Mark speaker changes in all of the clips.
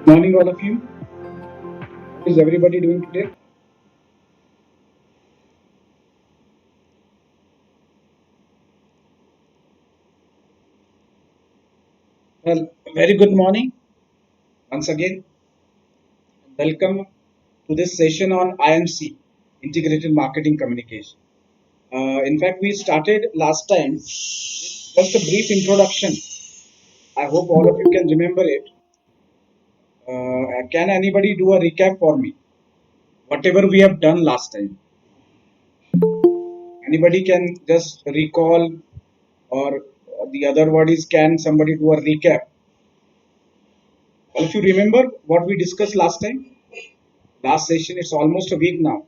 Speaker 1: Morning, all of you. How is everybody doing today? Well, very good morning once again. Welcome to this session on IMC, Integrated Marketing Communication. In fact, we started last time with just a brief introduction. I hope all of you can remember it. Can anybody do a recap for me? Whatever we have done last time. Anybody can just recall, or the other word is, can somebody do a recap? Well, if you remember what we discussed last time, last session, it's almost a week now.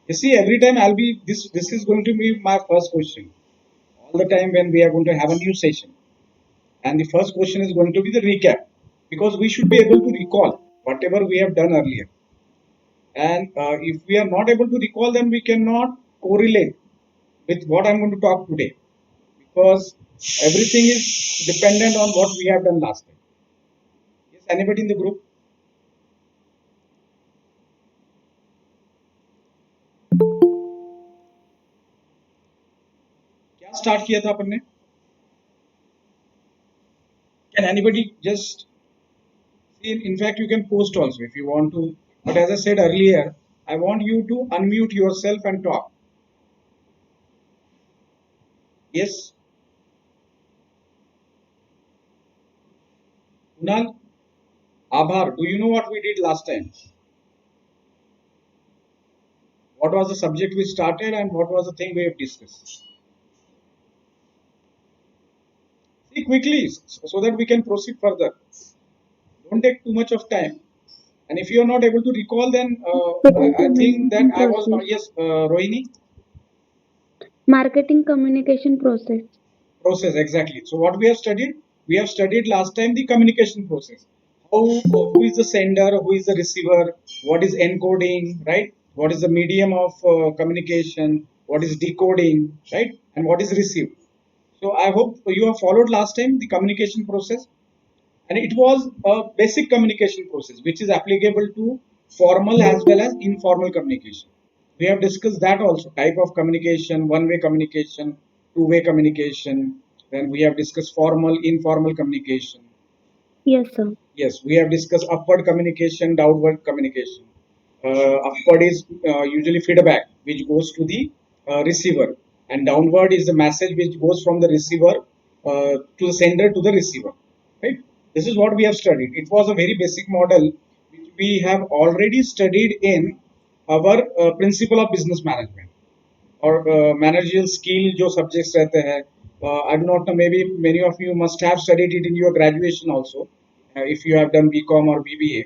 Speaker 1: You see, every time I'll be this. This is going to be my first question. All the time when we are going to have a new session, and the first question is going to be the recap, because we should be able to recall whatever we have done earlier. And if we are not able to recall, then we cannot correlate with what I'm going to talk today, because everything is dependent on what we have done last time. Yes, anybody in the group? क्या start किया था अपन ने? Can anybody just in fact, you can post also if you want to. But as I said earlier, I want you to unmute yourself and talk. Yes, Kunal, Abhar, do you know what we did last time? What was the subject we started and what was the thing we have discussed? See quickly so that we can proceed further. Don't take too much of time. And if you are not able to recall, then I think that I was not.
Speaker 2: Process.
Speaker 1: Yes, Rohini,
Speaker 2: Marketing communication process.
Speaker 1: process exactly. So what we have studied last time the communication process. How who is the sender, who is the receiver, what is encoding, right? What is the medium of communication, what is decoding, right? And what is received. So I hope you have followed last time the communication process, and it was a basic communication process which is applicable to formal as well as informal communication. We have discussed that also, type of communication, one way communication, two way communication. Then we have discussed formal, informal communication.
Speaker 2: Yes, sir.
Speaker 1: Yes, we have discussed upward communication, downward communication. Upward is usually feedback which goes to the receiver, and downward is the message which goes from the receiver to the sender to the receiver, right? This is what we have studied. It was a very basic model which we have already studied in our principle of business management, और managerial skill जो subjects रहते हैं. I do not know, maybe many of you must have studied it in your graduation also, if you have done BCom or BBA.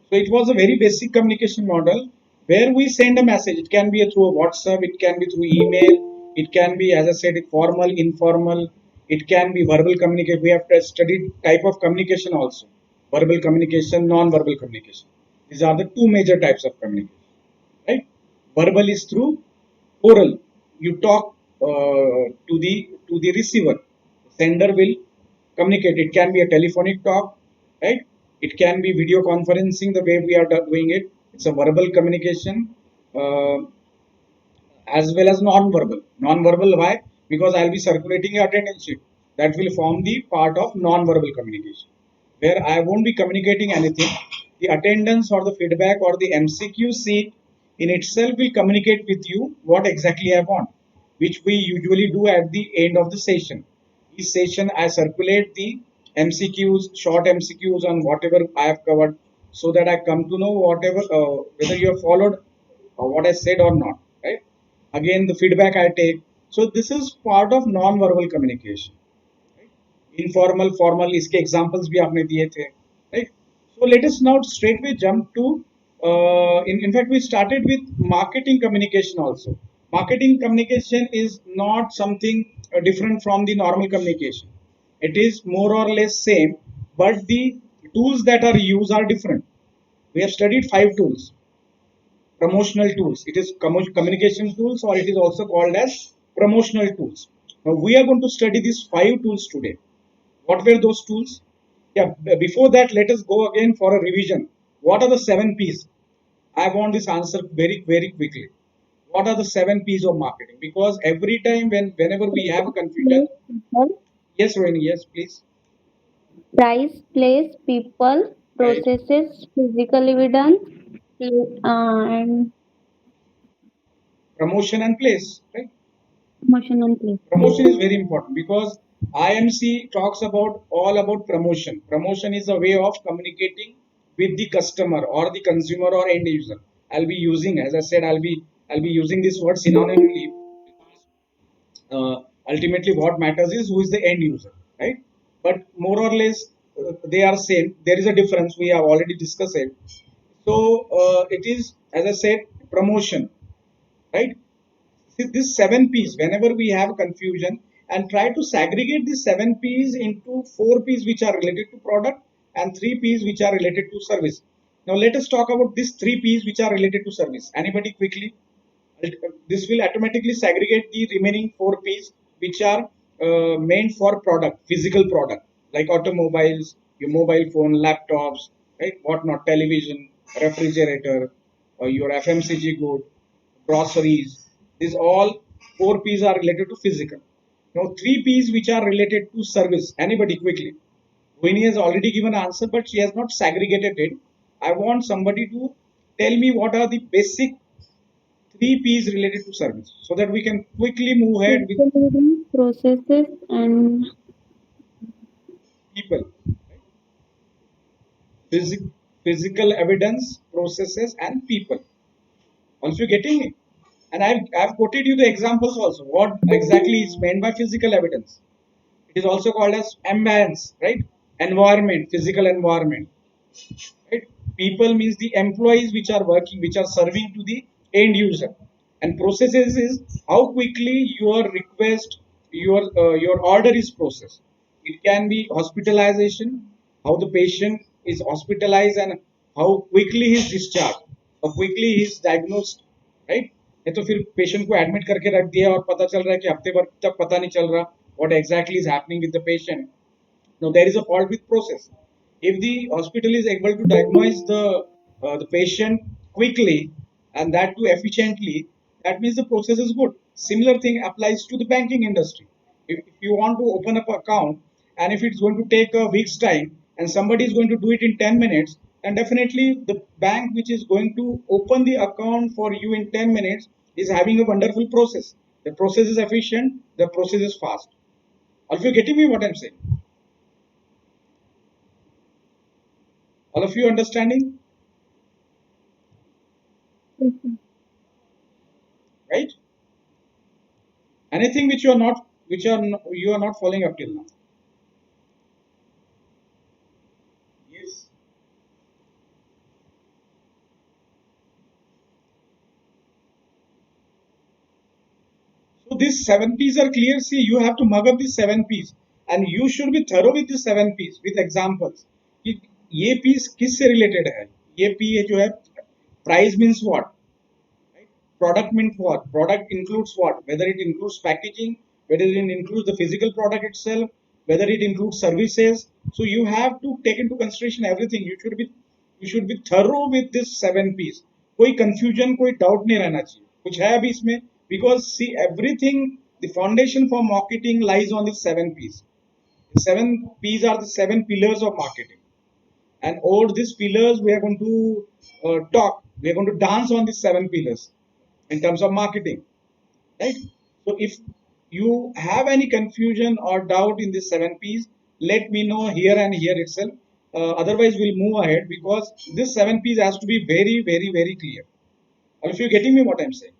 Speaker 1: So it was a very basic communication model where we send a message. It can be through a WhatsApp, it can be through email, it can be, as I said, formal, informal, it can be verbal communication. We have studied type of communication also: verbal communication, non-verbal communication. These are the two major types of communication, right? Verbal is through oral. You talk to the receiver. Sender will communicate. It can be a telephonic talk, right? It can be video conferencing, the way we are doing it. It's a verbal communication, uh, as well as non-verbal. Non-verbal, why? Because I'll be circulating a attendance sheet that will form the part of non-verbal communication, where I won't be communicating anything. The attendance or the feedback or the MCQ sheet in itself will communicate with you what exactly I want, which we usually do at the end of the session. Each session, I circulate the MCQs, short MCQs on whatever I have covered, so that I come to know whatever whether you have followed what I said or not, right? Again, the feedback I take. So this is part of non-verbal communication. Informal, formal, इसके examples भी आपने दिए थे, right? So let us now straightway jump to in fact we started with marketing communication also. Marketing communication is not something different from the normal communication. It is more or less same, but the tools that are used are different. We have studied 5 tools: promotional tools. It is communication tools, or it is also called as promotional tools. Now we are going to study these 5 tools today. What were those tools? Yeah, before that, let us go again for a revision. What are the 7 P's? I want this answer very, very quickly. What are the 7 P's of marketing? Because every time whenever we have a confusion,
Speaker 2: Place, people.
Speaker 1: yes, Rohini, yes, please.
Speaker 2: Price, place, people,
Speaker 1: Right.
Speaker 2: processes, physical evidence, and
Speaker 1: Promotion and place, right?
Speaker 2: motion and place.
Speaker 1: Promotion is very important because IMC talks about all about promotion. Promotion is a way of communicating with the customer or the consumer or end user. I'll be using, as I said, I'll be using this word synonymally. Ultimately, what matters is who is the end user, right? But more or less, they are same. There is a difference. We have already discussed it. So it is, as I said, promotion, right? See, these 7 P's, whenever we have confusion, and try to segregate these 7 P's into 4 P's which are related to product and 3 P's which are related to service. Now let us talk about these 3 P's which are related to service. Anybody quickly? This will automatically segregate the remaining 4 P's which are meant for product, physical product, like automobiles, your mobile phone, laptops, right? Whatnot, television, refrigerator, your FMCG good, groceries. These all 4 P's are related to physical. Now 3 P's which are related to service. Anybody quickly? Winnie has already given answer, but she has not segregated it. I want somebody to tell me what are the basic 3 P's related to service so that we can quickly move ahead with
Speaker 2: Physical evidence, processes, and
Speaker 1: people. Physic- Physical evidence, processes, and people. Also getting it. And I've quoted you the examples also. What exactly is meant by physical evidence? It is also called as ambience, right? Environment, physical environment. Right? People means the employees which are working, which are serving to the end user. And processes is how quickly your request, your order is processed. It can be hospitalization, how the patient is hospitalized and how quickly he is discharged, how quickly he is diagnosed, right? नहीं तो फिर patient को admit करके रख दिया और पता चल रहा है कि हफ्ते भर तक पता नहीं चल रहा what exactly is happening with the patient. Now there is a fault with process. If the hospital is able to diagnose the patient quickly and that too efficiently, that means the process is good. Similar thing applies to the banking industry. If you want to open up an account and if it's going to take a week's time and somebody is going to do it in 10 minutes, then definitely the bank which is going to open the account for you in 10 minutes is having a wonderful process. The process is efficient, the process is fast. Are you getting me what I'm saying? All of you understanding, right? Anything which you are not, you are not following up till now. Yes. So these 7 P's are clear. See, you have to mug up these 7 P's, and you should be thorough with these 7 P's with examples. कि ये piece किससे related है? ये P जो है, price means what? Product means what? Product includes what? Whether it includes packaging, whether it includes the physical product itself, whether it includes services. So you have to take into consideration everything. You should be thorough with this 7 P's. कोई confusion, कोई doubt नहीं रहना चाहिए. कुछ है अभी इसमें? Because see, everything, the foundation for marketing lies on the 7 P's. The 7 P's are the 7 pillars of marketing. And over these pillars, we are going to talk. We are going to dance on these 7 pillars in terms of marketing, right? So if you have any confusion or doubt in these 7 P's, let me know here and here itself. Otherwise, we'll move ahead because this 7 P's has to be very, very, very clear. Or if you're getting me what I'm saying,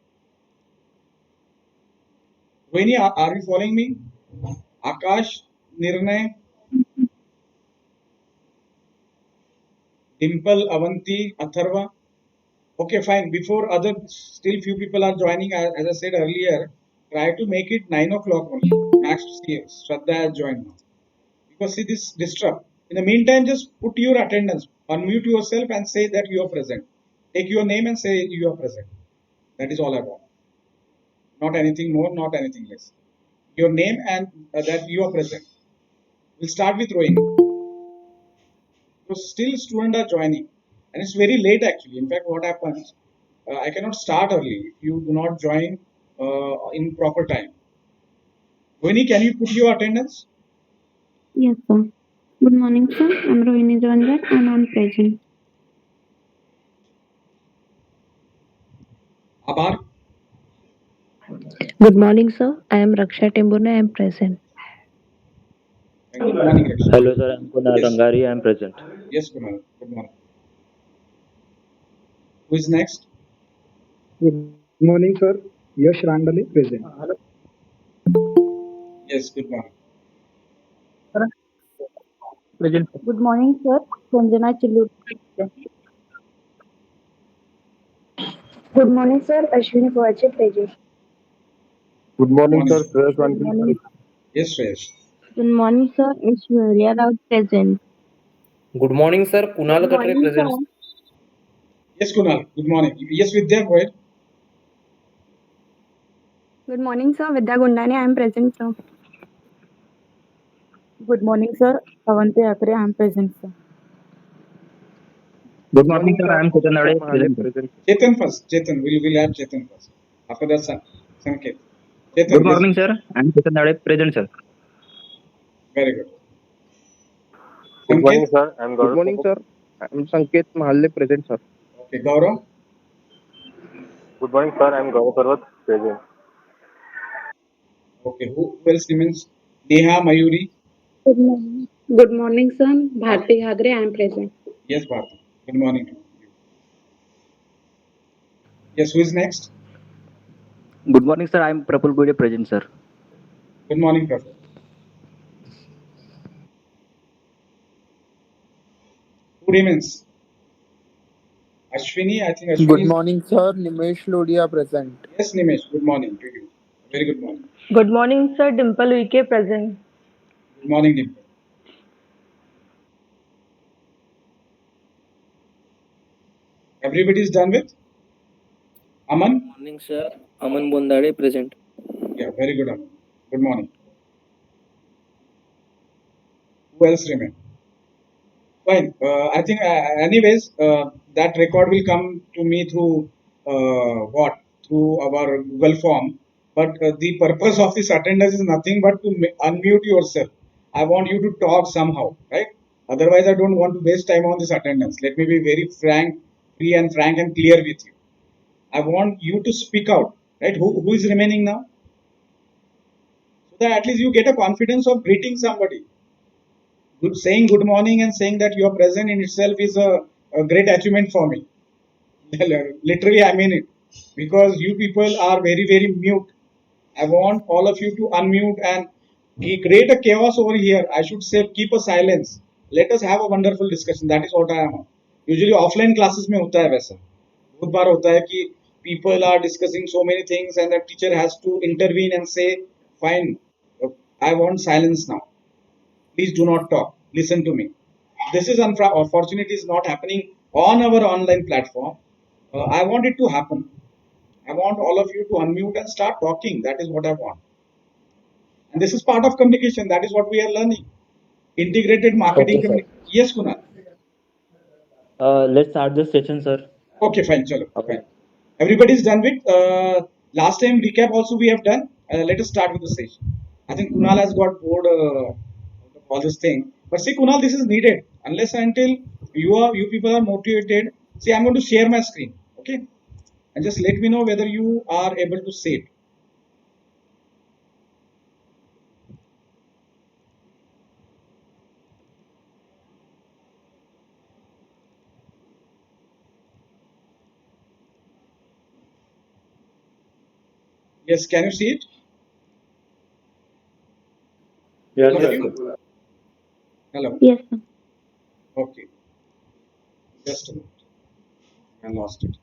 Speaker 1: Rohini, are you following me? Akash, Nirnay, Dimple, Avanti, Atharva. Okay, fine. Before other, still few people are joining. As I said earlier, try to make it 9 o'clock only. Max to see Shraddha has joined now. Because see this disrupt. In the meantime, just put your attendance, unmute yourself and say that you are present. Take your name and say you are present. That is all I want. Not anything more, not anything less. Your name and that you are present. We'll start with Rohini. So still students are joining, and it's very late actually. In fact, what happens? I cannot start early if you do not join in proper time. Rohini, can you put your attendance?
Speaker 2: Yes, sir. Good morning, sir. I'm Rohini Janjat and I'm present.
Speaker 1: Abar,
Speaker 3: Good morning, sir. I am Raksha Tembune. I am present.
Speaker 1: and good morning, Raksha.
Speaker 4: Hello, sir. I'm Kunal
Speaker 1: Yes,
Speaker 4: Rangari. I'm present.
Speaker 1: yes, Kunal. Good morning. Who is next?
Speaker 5: Good morning, sir. Yash Randale, present.
Speaker 1: Yes, good morning.
Speaker 5: Present.
Speaker 2: Good morning, sir. Sanjana Chillu. Good morning, sir. Ashwini Poache, present.
Speaker 5: Good
Speaker 1: Good
Speaker 5: morning,
Speaker 1: morning.
Speaker 5: sir. Suresh
Speaker 2: Good
Speaker 5: Vanki.
Speaker 2: morning.
Speaker 1: Yes, Suresh.
Speaker 2: Good morning, sir. Aishwarya Rao, present.
Speaker 6: Good morning, sir. Kunal
Speaker 2: Good
Speaker 6: Katre
Speaker 2: morning,
Speaker 6: presents.
Speaker 2: sir.
Speaker 1: Yes, Kunal. Good morning. Yes, Vidya, go ahead.
Speaker 7: Good morning, sir. Vidya Gundani, I am present, sir. Good morning, sir. Avanti Akre, I am present, sir.
Speaker 5: Good morning, sir. I am Chetan Nade, present. Present.
Speaker 1: Chetan first. Chetan. We'll have Chetan first. After that, Sanket.
Speaker 5: Good
Speaker 1: Chetan, yes.
Speaker 5: morning, sir. I am Chetan Nade, present, sir.
Speaker 1: Very good.
Speaker 8: Good morning,
Speaker 1: Sanket.
Speaker 8: sir. I'm
Speaker 5: Good
Speaker 8: Gaurav
Speaker 5: morning,
Speaker 8: Kapoor.
Speaker 5: sir. I am Sanket Mahalle, present, sir.
Speaker 1: Okay, Gaurav.
Speaker 8: Good morning, sir. I'm Gaurav Parvat, present.
Speaker 1: Okay, who else remains? Neha, Mayuri.
Speaker 2: Good morning. Good morning, sir. Bharti Hagre, I am present.
Speaker 1: Yes, Bharti. Good morning to you. Yes, who is next?
Speaker 9: Good morning, sir. I am Praful Gode, present, sir.
Speaker 1: Good morning, Praful. Who remains? Ashwini, I think Ashwini
Speaker 10: Good
Speaker 1: is.
Speaker 10: morning, sir. Nimesh Lodia present.
Speaker 1: Yes, Nimesh. Good morning to you. Very good morning.
Speaker 7: Good morning, sir. Dimple Uike present.
Speaker 1: Good morning, Dimple. Everybody is done with? Aman?
Speaker 6: Morning, sir. Aman Bondade present.
Speaker 1: Yeah, very good, Aman. Good morning. Who else remains? Fine. I think, anyways, that record will come to me through what? Through our Google form. But the purpose of this attendance is nothing but to unmute yourself. I want you to talk somehow, right? Otherwise, I don't want to waste time on this attendance. Let me be very free and frank and clear with you. I want you to speak out, right? Who is remaining now? So that at least you get a confidence of greeting somebody. Saying good morning and saying that you are present in itself is a great achievement for me. Literally, I mean it. Because you people are very, very mute. I want all of you to unmute and create a chaos over here. I should say, keep a silence. Let us have a wonderful discussion. That is what I am. Usually, offline classes में होता है वैसा. बहुत बार होता है कि people are discussing so many things and the teacher has to intervene and say, fine, I want silence now. Please do not talk. Listen to me. This is unfortunately is not happening on our online platform. I want it to happen. I want all of you to unmute and start talking. That is what I want. And this is part of communication. That is what we are learning. Integrated marketing
Speaker 4: Okay, sir.
Speaker 1: communication. Yes, Kunal.
Speaker 4: Let's start the session, sir.
Speaker 1: Okay, fine. Chalo,
Speaker 4: Our-
Speaker 1: fine. Everybody's done with. Last time recap also we have done. Let us start with the session. I think Kunal has got bored of all this thing. But see, Kunal, this is needed. Unless until you people are motivated. See, I'm going to share my screen. Okay, and just let me know whether you are able to see it. Yes, can you see it?
Speaker 4: Yes,
Speaker 1: All of
Speaker 4: sir.
Speaker 1: you? Hello.
Speaker 2: Yes, sir.
Speaker 1: Okay. Just a minute. I lost it.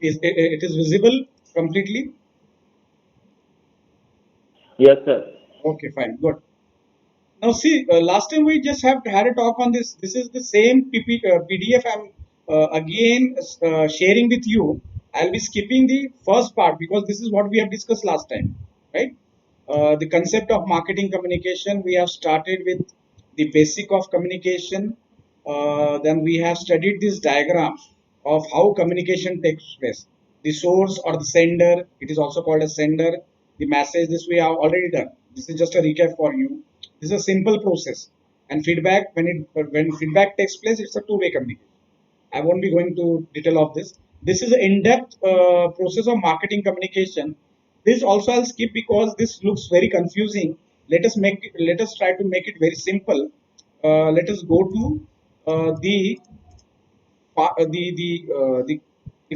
Speaker 1: It is visible completely?
Speaker 4: Yes, sir.
Speaker 1: Okay, fine. Good. Now see, last time we just have had a talk on this. This is the same PDF I'm again sharing with you. I'll be skipping the first part because this is what we have discussed last time, right? the concept of marketing communication. We have started with the basic of communication. Then we have studied this diagram of how communication takes place. The source or the sender, it is also called a sender. The message, this we have already done. This is just a recap for you. This is a simple process. And feedback, when feedback takes place, it's a two-way communication. I won't be going to detail of this. This is an in-depth process of marketing communication. This also I'll skip because this looks very confusing. Let us try to make it very simple. Let us go to the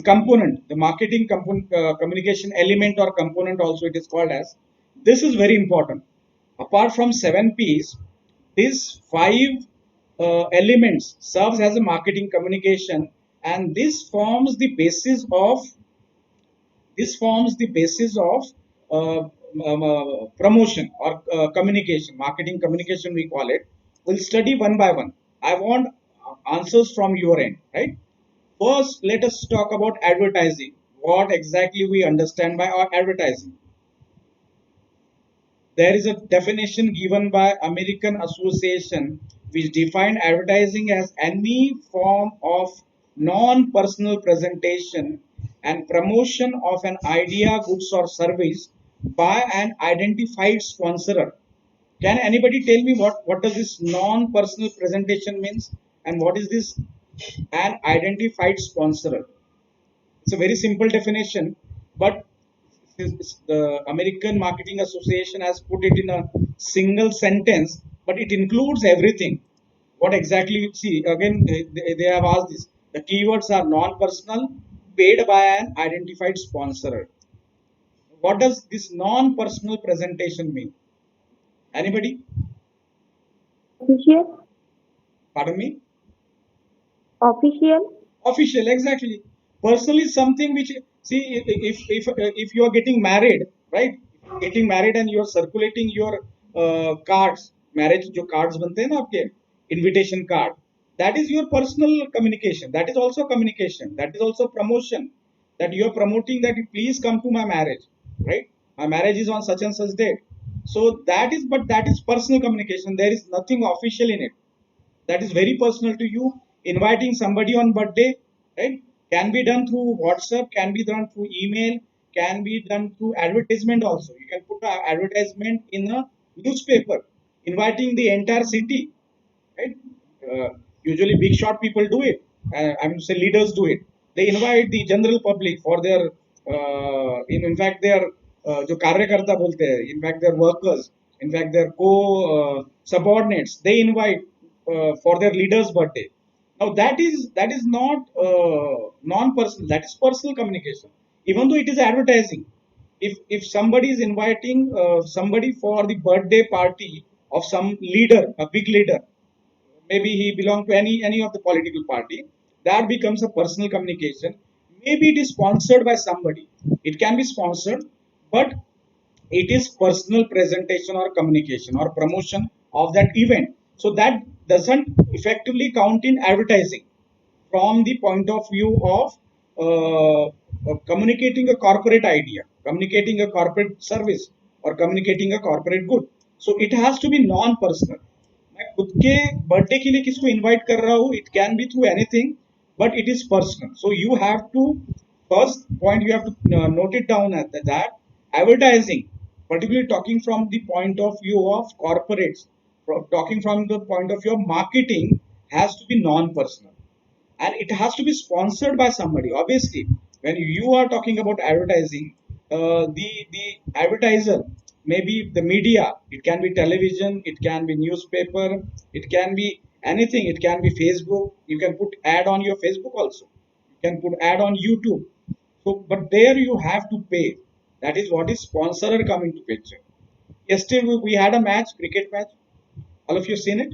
Speaker 1: component, the marketing component, communication element or component also it is called as. This is very important. Apart from 7Ps, these 5 elements serves as a marketing communication, and this forms the basis of promotion or communication, marketing communication we call it. We'll study one by one. I want answers from your end, right? First, let us talk about advertising. What exactly we understand by our advertising? There is a definition given by American Association which defined advertising as any form of non-personal presentation and promotion of an idea, goods or service by an identified sponsorer. Can anybody tell me what does this non-personal presentation means and what is this an identified sponsorer? It's a very simple definition, but the American Marketing Association has put it in a single sentence, but it includes everything. What exactly? See, again, they have asked this. The keywords are non-personal, paid by an identified sponsor. What does this non-personal presentation mean? Anybody?
Speaker 2: Official?
Speaker 1: Pardon me?
Speaker 2: Official?
Speaker 1: Official, exactly. Personal is something which, see, if you are getting married, right? Getting married and you are circulating your cards, marriage जो cards बनते हैं ना आपके, invitation card, that is your personal communication. That is also communication. That is also promotion. That you are promoting that you please come to my marriage, right? My marriage is on such and such date. So but that is personal communication. There is nothing official in it. That is very personal to you. Inviting somebody on birthday, right, can be done through WhatsApp, can be done through email, can be done through advertisement also. You can put an advertisement in a newspaper inviting the entire city, right? Usually big shot people do it. I mean, say leaders do it. They invite the general public for their in fact their जो कार्यकर्ता बोलते हैं, in fact their workers, in fact their co subordinates, they invite for their leader's birthday. Now that is not non-personal. That is personal communication. Even though it is advertising, if somebody is inviting somebody for the birthday party of some leader, a big leader, maybe he belongs to any of the political party, that becomes a personal communication. Maybe it is sponsored by somebody. It can be sponsored, but it is personal presentation or communication or promotion of that event. So that doesn't effectively count in advertising from the point of view of communicating a corporate idea, communicating a corporate service, or communicating a corporate good. So it has to be non-personal. मैं खुद के birthday के लिए किसको invite कर रहा हूँ, it can be through anything, but it is personal. So you have to first point you have to note it down at that advertising, particularly talking from the point of view of corporates, talking from the point of view of marketing, has to be non-personal, and it has to be sponsored by somebody. Obviously, when you are talking about advertising, the advertiser, maybe the media, it can be television, it can be newspaper, it can be anything, it can be Facebook. You can put ad on your Facebook also, you can put ad on YouTube. So but there you have to pay. That is what is sponsorer coming to picture. Yesterday we had a match, cricket match. All of you seen it?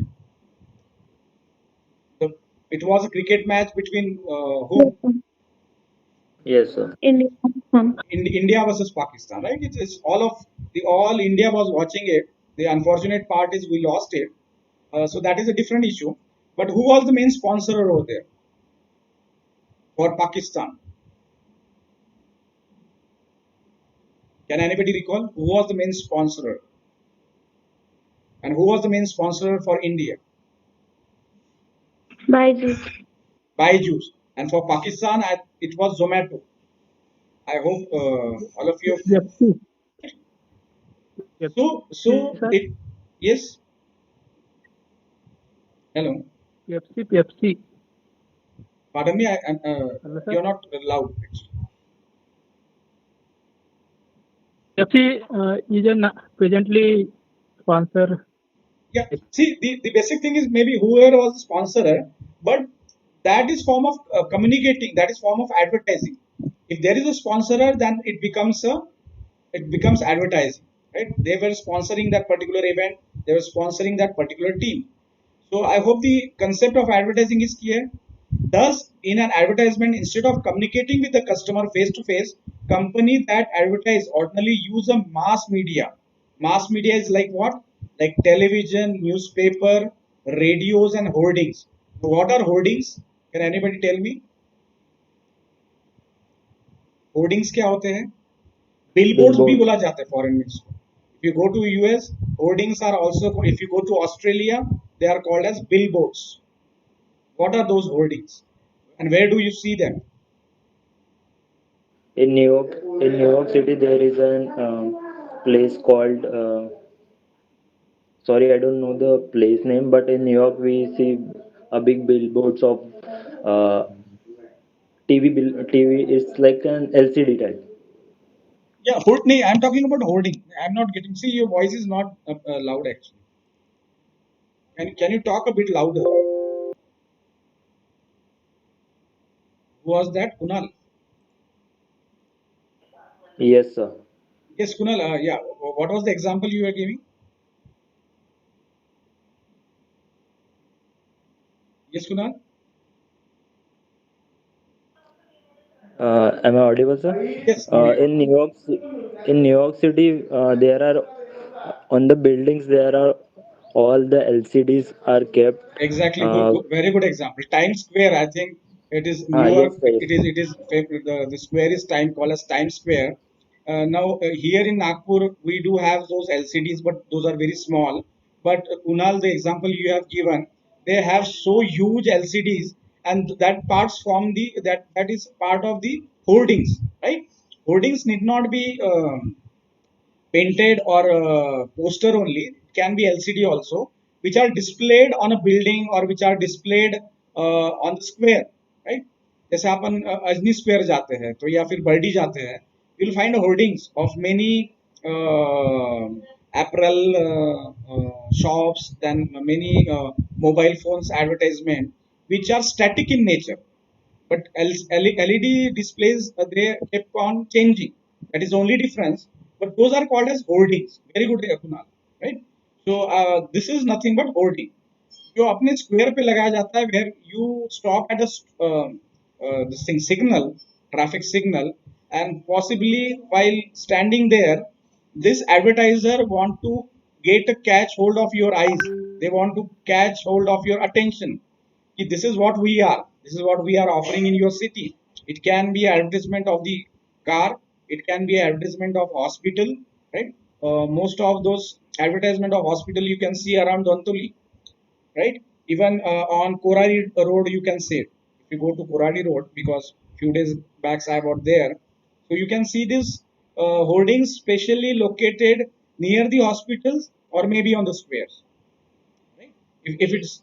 Speaker 1: It was a cricket match between whom?
Speaker 2: Yes, sir.
Speaker 4: Yes, sir.
Speaker 2: India, Pakistan.
Speaker 1: In India versus Pakistan, right? It's all India was watching it. The unfortunate part is we lost it. So that is a different issue. But who was the main sponsor over there for Pakistan? Can anybody recall who was the main sponsor? And who was the main sponsor for India?
Speaker 2: Byju's.
Speaker 1: Byju's. And for Pakistan, it was Zomato. I hope all of you.
Speaker 5: Pepsi.
Speaker 1: So
Speaker 5: sir.
Speaker 1: it, yes. Hello.
Speaker 5: Pepsi.
Speaker 1: Pardon me.
Speaker 5: Hello, sir.
Speaker 1: You're not loud.
Speaker 5: Pepsi is presently sponsor.
Speaker 1: Yeah. See, the basic thing is maybe whoever was the sponsor, but that is form of communicating. That is form of advertising. If there is a sponsorer, then it becomes advertising, right? They were sponsoring that particular event. They were sponsoring that particular team. So I hope the concept of advertising is clear. Thus, in an advertisement, instead of communicating with the customer face to face, company that advertise ordinarily use a mass media. Mass media is like what? Like television, newspaper, radios, and hoardings. So what are hoardings? Can anybody tell me? Hoardings क्या होते हैं? Billboards भी बोला जाता है foreign में इसको. If you go to US, hoardings are also. If you go to Australia, they are called as billboards. What are those hoardings, and where do you see them?
Speaker 4: In New York City, there is an place called. Sorry, I don't know the place name, but in New York we see a big billboards of uh, TV. It's like an LCD type.
Speaker 1: Yeah, I'm talking about hoarding. I'm not getting. See, your voice is not loud actually. Can you talk a bit louder? Who was that? Kunal.
Speaker 4: Yes, sir.
Speaker 1: Yes, Kunal. Yeah. What was the example you were giving? Yes, Kunal.
Speaker 4: Am I audible, sir?
Speaker 1: Yes. Now you are.
Speaker 4: In New York City, there are on the buildings there are all the LCDs are kept.
Speaker 1: Exactly. Very good example. Times Square. I think it is New
Speaker 4: Yes,
Speaker 1: York.
Speaker 4: sir.
Speaker 1: It is the square is called as Times Square. Now here in Nagpur we do have those LCDs, but those are very small. But Kunal, the example you have given, they have so huge LCDs, and that parts from that is part of the hoardings, right? Hoardings need not be painted or poster only. It can be LCD also, which are displayed on a building or which are displayed on the square, right? जैसे अपन Ajni square जाते हैं तो या फिर birdie जाते हैं, you'll find hoardings of many apparel shops, then many mobile phones advertisement, which are static in nature, but LED displays they kept on changing. That is the only difference. But those are called as hoardings. Very good, Kunal. Right? So this is nothing but hoarding. जो अपने square पे लगाया जाता है, where you stop at a this thing signal, traffic signal, and possibly while standing there, this advertiser want to get a catch hold of your eyes. They want to catch hold of your attention. This is what we are. This is what we are offering in your city. It can be advertisement of the car. It can be advertisement of hospital, right? Most of those advertisement of hospital you can see around Dontuli, right? Even on Korari Road you can see it. If you go to Korari Road, because few days back I was there, so you can see this hoardings specially located near the hospitals or maybe on the squares. Right? If it's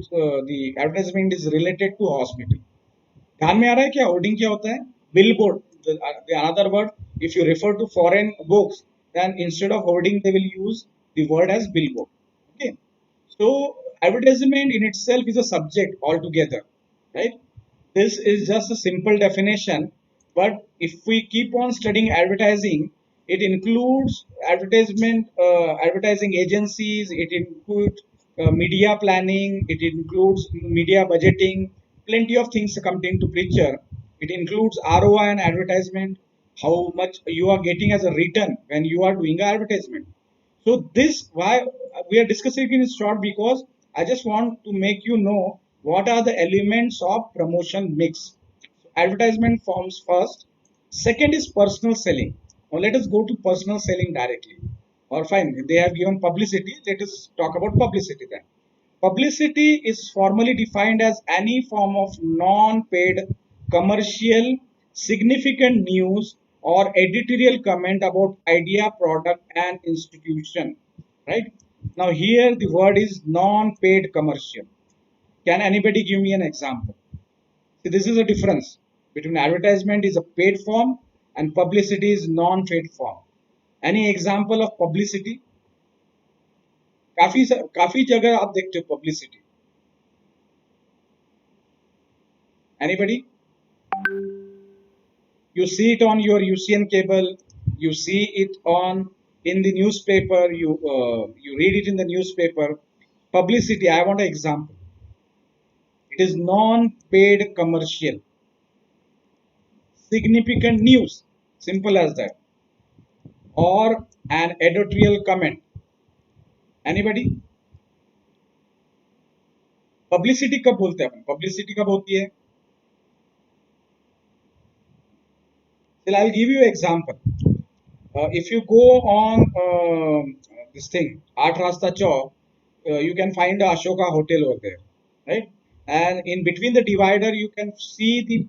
Speaker 1: the advertisement is related to hospital. ध्यान में आ रहा है क्या hoarding क्या होता है? Billboard. The another word, if you refer to foreign books, then instead of hoarding they will use the word as billboard. Okay. So advertisement in itself is a subject altogether, right? This is just a simple definition, but if we keep on studying advertising, it includes advertising agencies, it includes media planning, it includes media budgeting, plenty of things come into picture. It includes ROI and advertisement, how much you are getting as a return when you are doing advertisement. So this why we are discussing in short, because I just want to make you know what are the elements of promotion mix. Advertisement forms first. Second is personal selling. Now let us go to personal selling directly. Or fine, if they have given publicity, let us talk about publicity then. Publicity is formally defined as any form of non-paid commercial significant news or editorial comment about idea, product and institution, right? Now here the word is non-paid commercial. Can anybody give me an example? See, this is a difference between advertisement is a paid form and publicity is non-paid form. Any example of publicity? काफी जगह आप देखते हो publicity. Anybody? You see it on your UCN cable. You see it on in the newspaper. You read it in the newspaper. Publicity. I want an example. It is non-paid commercial. Significant news. Simple as that. Or an editorial comment. Anybody? Publicity कब बोलते हैं अपन? Publicity कब होती है? Well, I'll give you an example. If you go on this thing, Art Rasta Chowk, you can find a Ashoka hotel over there, right? And in between the divider, you can see the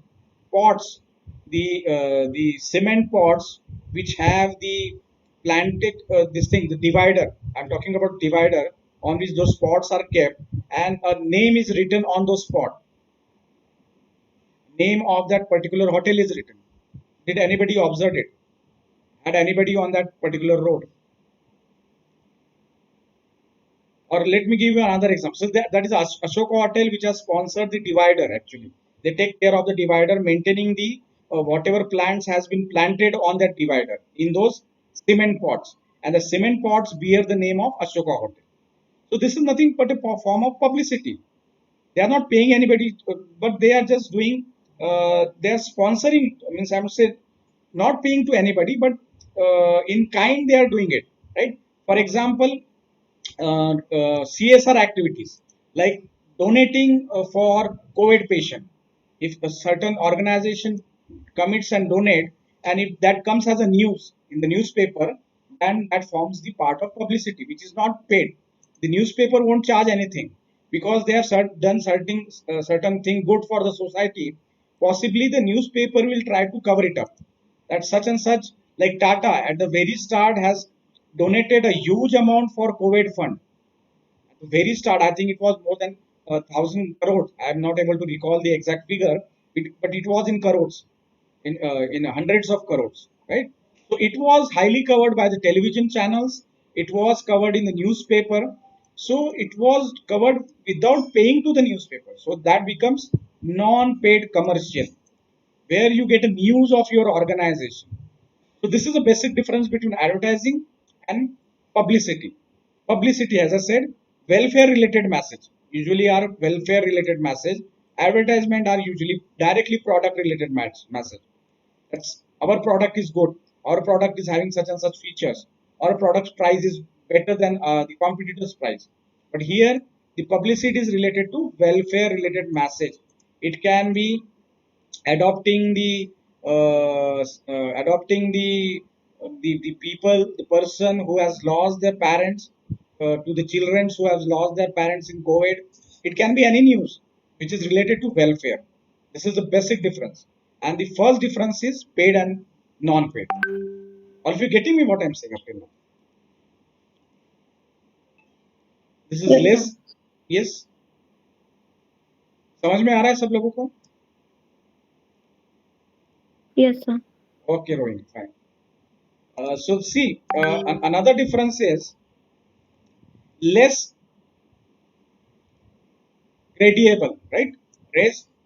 Speaker 1: pots, the cement pots, which have the planted this thing, the divider. I'm talking about divider on which those pots are kept, and a name is written on those pots. Name of that particular hotel is written. Did anybody observe it? Had anybody on that particular road? Or let me give you another example. So that is Ashoka Hotel, which has sponsored the divider actually. They take care of the divider, maintaining the whatever plants has been planted on that divider in those cement pots. And the cement pots bear the name of Ashoka Hotel. So this is nothing but a form of publicity. They are not paying anybody, but they are just doing, they are sponsoring, means I would say, not paying to anybody, but in kind they are doing it, right? For example, CSR activities like donating for COVID patient. If a certain organization commits and donate, and if that comes as a news in the newspaper, then that forms the part of publicity, which is not paid. The newspaper won't charge anything because they have done certain thing good for the society. Possibly the newspaper will try to cover it up. That such and such, like Tata at the very start has donated a huge amount for COVID fund. At the very start, I think it was more than 1,000 crores. I am not able to recall the exact figure, but it was in crores, in hundreds of crores, right? So it was highly covered by the television channels. It was covered in the newspaper. So it was covered without paying to the newspaper. So that becomes non-paid commercial, where you get a news of your organization. So this is a basic difference between advertising and publicity. Publicity, as I said, welfare related message usually are welfare related message. Advertisement are usually directly product related message. That's our product is good. Our product is having such and such features. Our product price is better than the competitor's price. But here the publicity is related to welfare related message. It can be adopting the people, the person who has lost their parents, to the children who have lost their parents in COVID. It can be any news which is related to welfare. This is the basic difference. And the first difference is paid and non-paid. Or if you're getting me what I'm saying up till now. This is less. Yes. समझ में आ रहा है सब लोगों को?
Speaker 2: Yes, sir.
Speaker 1: Okay, Rohini, fine. So see, another difference is less credible, right?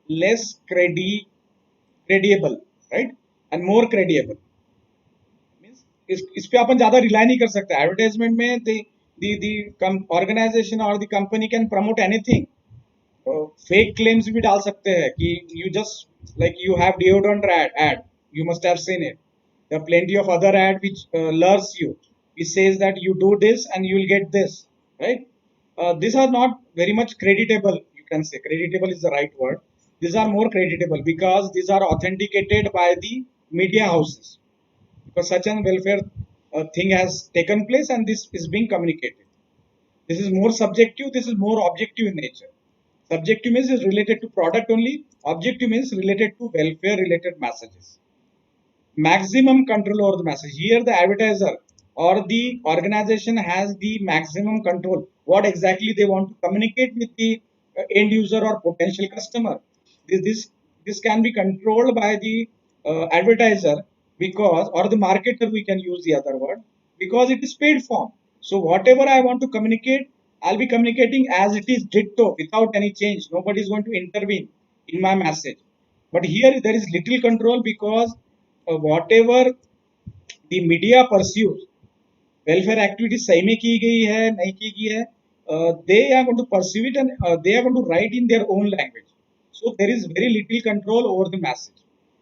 Speaker 1: Less credible, right? And more credible. Means इस पे अपन ज़्यादा rely नहीं कर सकते. Advertisement में the organization or the company can promote anything. Fake claims भी डाल सकते हैं कि you just like you have deodorant ad. You must have seen it. There are plenty of other ad which lures you. It says that you do this and you will get this, right? These are not very much creditable. You can say creditable is the right word. These are more creditable because these are authenticated by the media houses. because such an welfare thing has taken place and this is being communicated. This is more subjective, this is more objective in nature. Subjective means is related to product only, objective means related to welfare related messages. Maximum control over the message. Here the advertiser or the organization has the maximum control. What exactly they want to communicate with the end user or potential customer. This can be controlled by the advertiser because, or the marketer, we can use the other word, because it is paid form. So whatever I want to communicate, I'll be communicating as it is ditto without any change. Nobody is going to intervene in my message. But here there is little control because whatever the media pursues, welfare activities सही में की गई है नहीं की गई है, they are going to pursue it and they are going to write in their own language. So there is very little control over the message.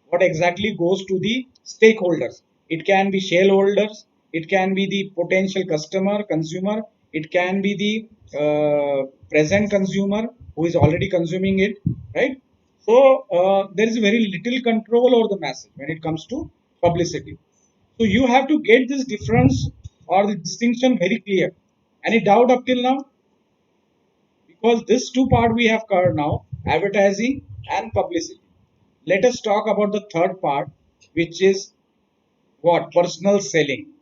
Speaker 1: What exactly goes to the stakeholders? It can be shareholders, it can be the potential customer, consumer, it can be the present consumer who is already consuming it, right? So there is very little control over the message when it comes to publicity. So you have to get this difference or the distinction very clear. Any doubt up till now? Because this two part we have covered now, advertising and publicity. Let us talk about the third part, which is what? Personal selling.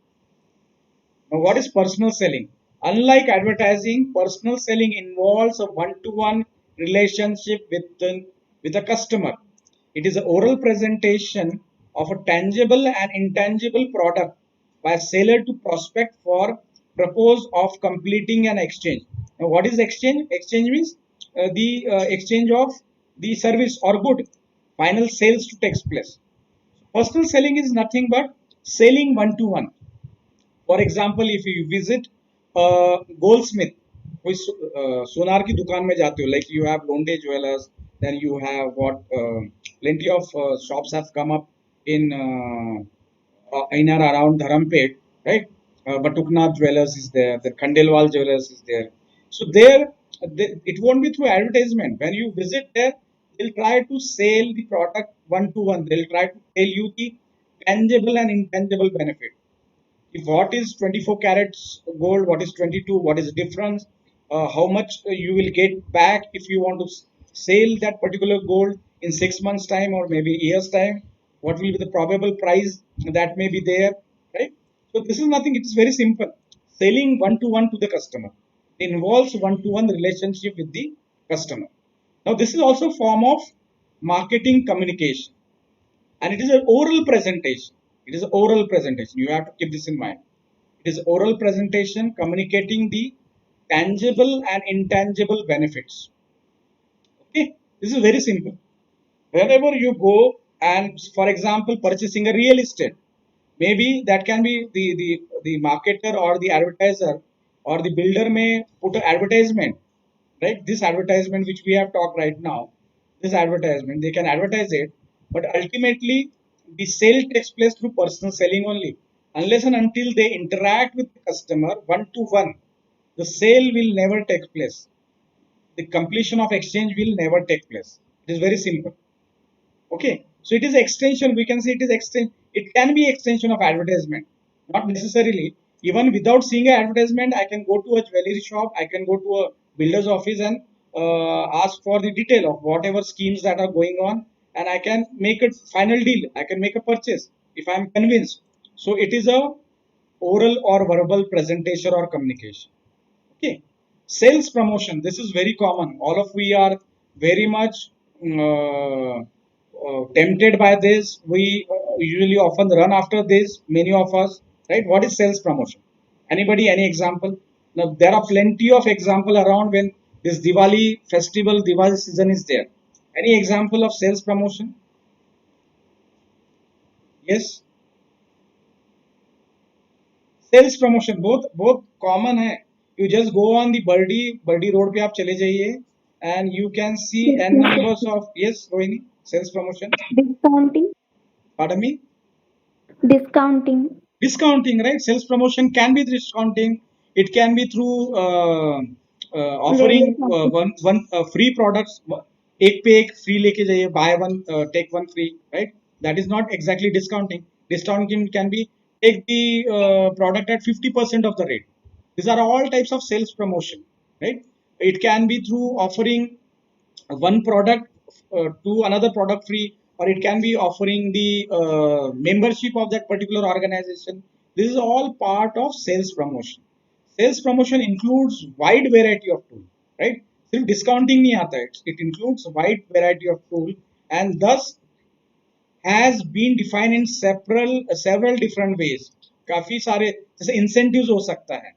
Speaker 1: Now, what is personal selling? Unlike advertising, personal selling involves a one-to-one relationship with a customer. It is an oral presentation of a tangible and intangible product by a seller to prospect for purpose of completing an exchange. Now, what is exchange? Exchange means the exchange of the service or good. Final sales to take place. Personal selling is nothing but selling one-to-one. For example if you visit goldsmith, कोई सोनार की दुकान में जाते हो, like you have लोंडे jewellers, then you have what plenty of shops have come up in or around Dharampet, right? Batuknath Jewelers is there, the Khandelwal Jewelers is there. So there, it won't be through advertisement. When you visit there, they'll try to sell the product one to one. They'll try to tell you the tangible and intangible benefit. If what is 24 carats gold, what is 22, what is the difference, how much you will get back if you want to sell that particular gold in 6 months time or maybe years time, what will be the probable price that may be there, right? So this is nothing, it is very simple. Selling one to one to the customer. It involves one to one relationship with the customer. Now this is also a form of marketing communication, and it is an oral presentation. It is an oral presentation. You have to keep this in mind. It is oral presentation communicating the tangible and intangible benefits. Okay, this is very simple. Wherever you go and, for example, purchasing a real estate, maybe that can be the marketer or the advertiser or the builder may put an advertisement, right? This advertisement which we have talked right now, this advertisement, they can advertise it, but ultimately the sale takes place through personal selling only. Unless and until they interact with the customer one to one, the sale will never take place. The completion of exchange will never take place. It is very simple. Okay, so it is extension. We can say it is extension. It can be extension of advertisement, not necessarily. Even without seeing an advertisement, I can go to a jewelry shop, I can go to a builder's office and ask for the detail of whatever schemes that are going on, and I can make a final deal. I can make a purchase if I am convinced. So it is a oral or verbal presentation or communication. Okay, sales promotion. This is very common. All of we are very much tempted by this. We usually often run after this. Many of us, right? What is sales promotion? Anybody? Any example? Now there are plenty of example around when this Diwali festival, Diwali season is there. Any example of sales promotion? Yes. Sales promotion both common है. You just go on the Birdy road पे आप चले जाइए and you can see n numbers of, yes, Rohini, sales promotion.
Speaker 2: Discounting.
Speaker 1: Pardon me?
Speaker 2: Discounting.
Speaker 1: Discounting, right? Sales promotion can be discounting. It can be through offering one free products. एक पे एक free लेके जाइए, buy one take one free, right? That is not exactly discounting. Discounting can be take the product at 50% of the rate. These are all types of sales promotion, right? It can be through offering one product to another product free, or it can be offering the membership of that particular organization. This is all part of sales promotion. Sales promotion includes wide variety of tools, right? सिर्फ discounting नहीं आता है. It includes wide variety of tool, and thus has been defined in several different ways. काफी सारे जैसे incentives हो सकता है.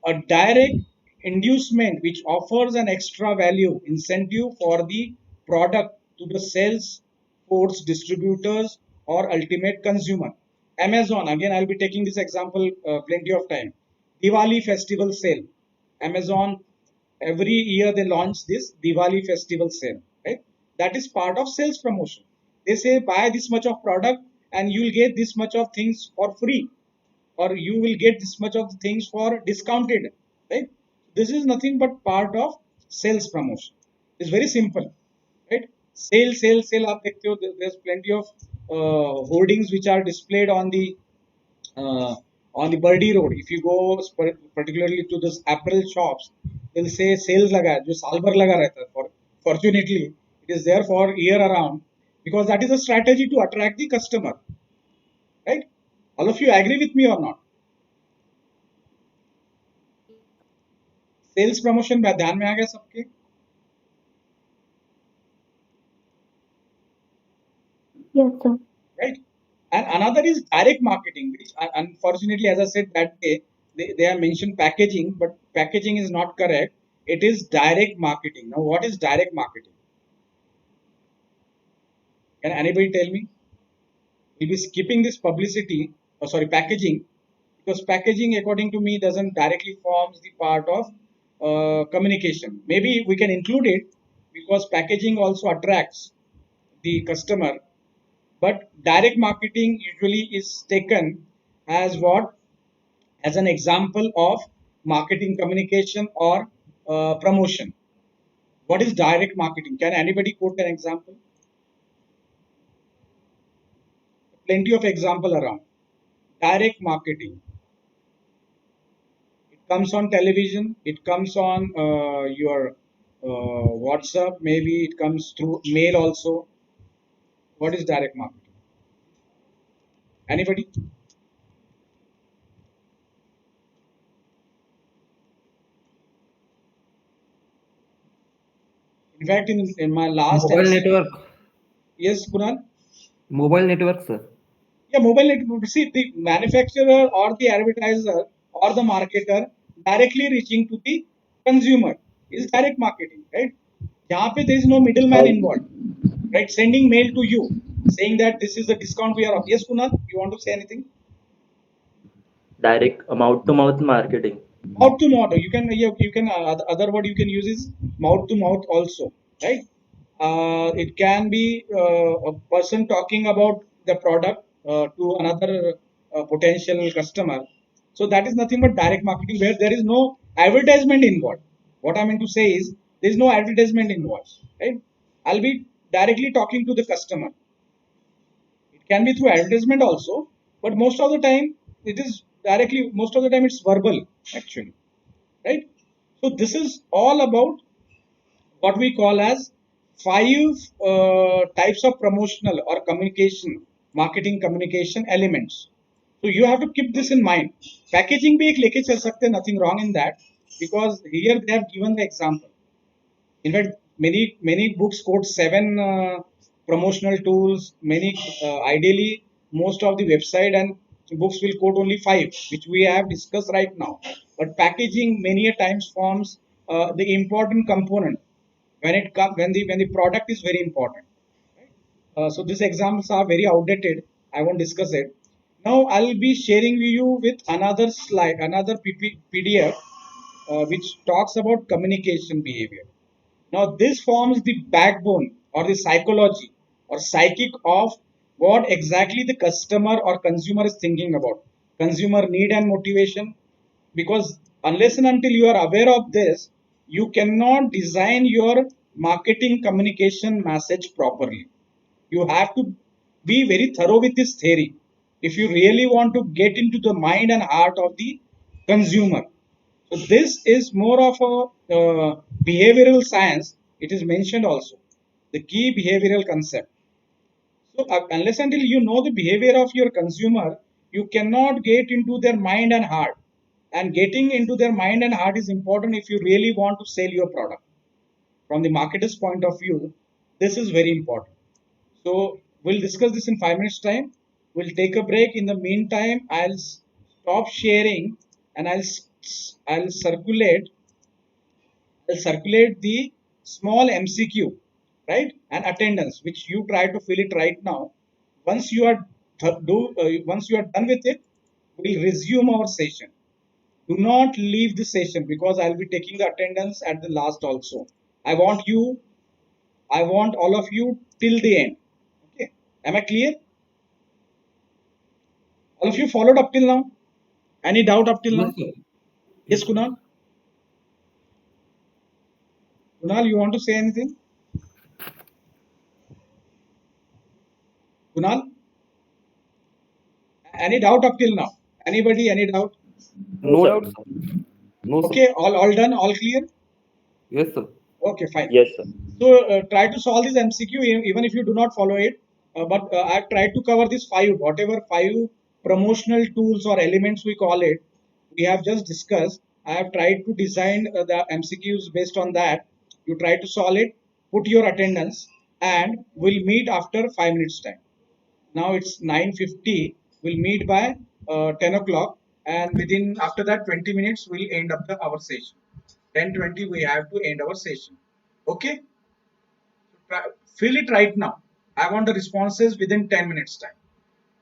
Speaker 1: A direct inducement which offers an extra value incentive for the product to the sales force, distributors, or ultimate consumer. Amazon, again I'll be taking this example plenty of time. Diwali festival sale. Amazon, every year they launch this Diwali festival sale, right? That is part of sales promotion. They say buy this much of product and you will get this much of things for free, or you will get this much of things for discounted, right? This is nothing but part of sales promotion. It's very simple, right? Sale आप देखते हो, there's plenty of hoardings which are displayed uh, on the Birdy Road. If you go particularly to this apparel shops, they'll say sales लगा है, जो साल भर लगा रहता है. Fortunately it is there for year around, because that is a strategy to attract the customer, right? All of you agree with me or not? Sales promotion ध्यान में आ गया सबके?
Speaker 2: Yes, sir.
Speaker 1: Right? And another is direct marketing, which unfortunately, as I said that day, they have mentioned packaging, but packaging is not correct. It is direct marketing. Now, what is direct marketing? Can anybody tell me? We'll be skipping this publicity, packaging, because packaging, according to me, doesn't directly forms the part of communication. Maybe we can include it because packaging also attracts the customer, but direct marketing usually is taken as what? As an example of marketing communication or promotion. What is direct marketing? Can anybody quote an example? Plenty of example around. Direct marketing. It comes on television. It comes on your WhatsApp. Maybe it comes through mail also. What is direct marketing? Anybody? In fact, in my last
Speaker 6: Mobile network.
Speaker 1: Yes, Kunal?
Speaker 6: Mobile network, sir.
Speaker 1: Yeah, mobile network. See, the manufacturer or the advertiser or the marketer directly reaching to the consumer is direct marketing, right? यहाँ पे there is no middleman involved, right? Sending mail to you saying that this is the discount we are offering. Yes, Kunal, you want to say anything?
Speaker 4: Direct mouth to mouth marketing.
Speaker 1: Mouth to mouth. You can other word you can use is mouth to mouth also, right? It can be a person talking about the product to another potential customer. So that is nothing but direct marketing where there is no advertisement involved. What I mean to say is there is no advertisement involved, right? I'll be directly talking to the customer. It can be through advertisement also, but most of the time it is directly. Most of the time it's verbal actually, right? So this is all about what we call as 5 types of promotional or marketing communication elements. So you have to keep this in mind. Packaging bhi ek leke chal sakte, nothing wrong in that, because here they have given the example. In fact, many books quote 7 promotional tools. Ideally, most of the website and books will quote only 5, which we have discussed right now. But packaging many a times forms the important component when the product is very important. So these examples are very outdated. I won't discuss it. Now I'll be sharing you with another slide, another PDF, which talks about communication behavior. Now this forms the backbone or the psychology or psychic of what exactly the customer or consumer is thinking about. Consumer need and motivation, because unless and until you are aware of this, you cannot design your marketing communication message properly. You have to be very thorough with this theory, if you really want to get into the mind and heart of the consumer. So this is more of a behavioral science. It is mentioned also, the key behavioral concept. So unless until you know the behavior of your consumer, you cannot get into their mind and heart. And getting into their mind and heart is important if you really want to sell your product. From the marketer's point of view, this is very important. So we'll discuss this in 5 minutes time. We'll take a break. In the meantime, I'll stop sharing and I'll circulate the small MCQ, right, and attendance, which you try to fill it right now. Once you are once you are done with it, we'll resume our session. Do not leave the session because I'll be taking the attendance at the last also. I want all of you till the end. Okay, am I clear? All of you followed up till now? Any doubt up till
Speaker 6: Yes,
Speaker 1: now?
Speaker 6: sir.
Speaker 1: Yes, Kunal. Kunal, you want to say anything? Kunal, any doubt up till now? Anybody? Any doubt?
Speaker 4: No,
Speaker 6: No
Speaker 4: sir.
Speaker 6: doubt, sir. No, sir.
Speaker 1: Okay, all done, all clear.
Speaker 6: Yes, sir.
Speaker 1: Okay, fine.
Speaker 4: Yes, sir.
Speaker 1: So try to solve this MCQ even if you do not follow it. But I've tried to cover these whatever five promotional tools or elements we call it. We have just discussed. I have tried to design the MCQs based on that. You try to solve it, put your attendance, and we'll meet after 5 minutes time. Now it's 9:50. We'll meet by 10 o'clock, and within after that 20 minutes we'll end up our session. 10:20 we have to end our session. Okay, fill it right now. I want the responses within 10 minutes time.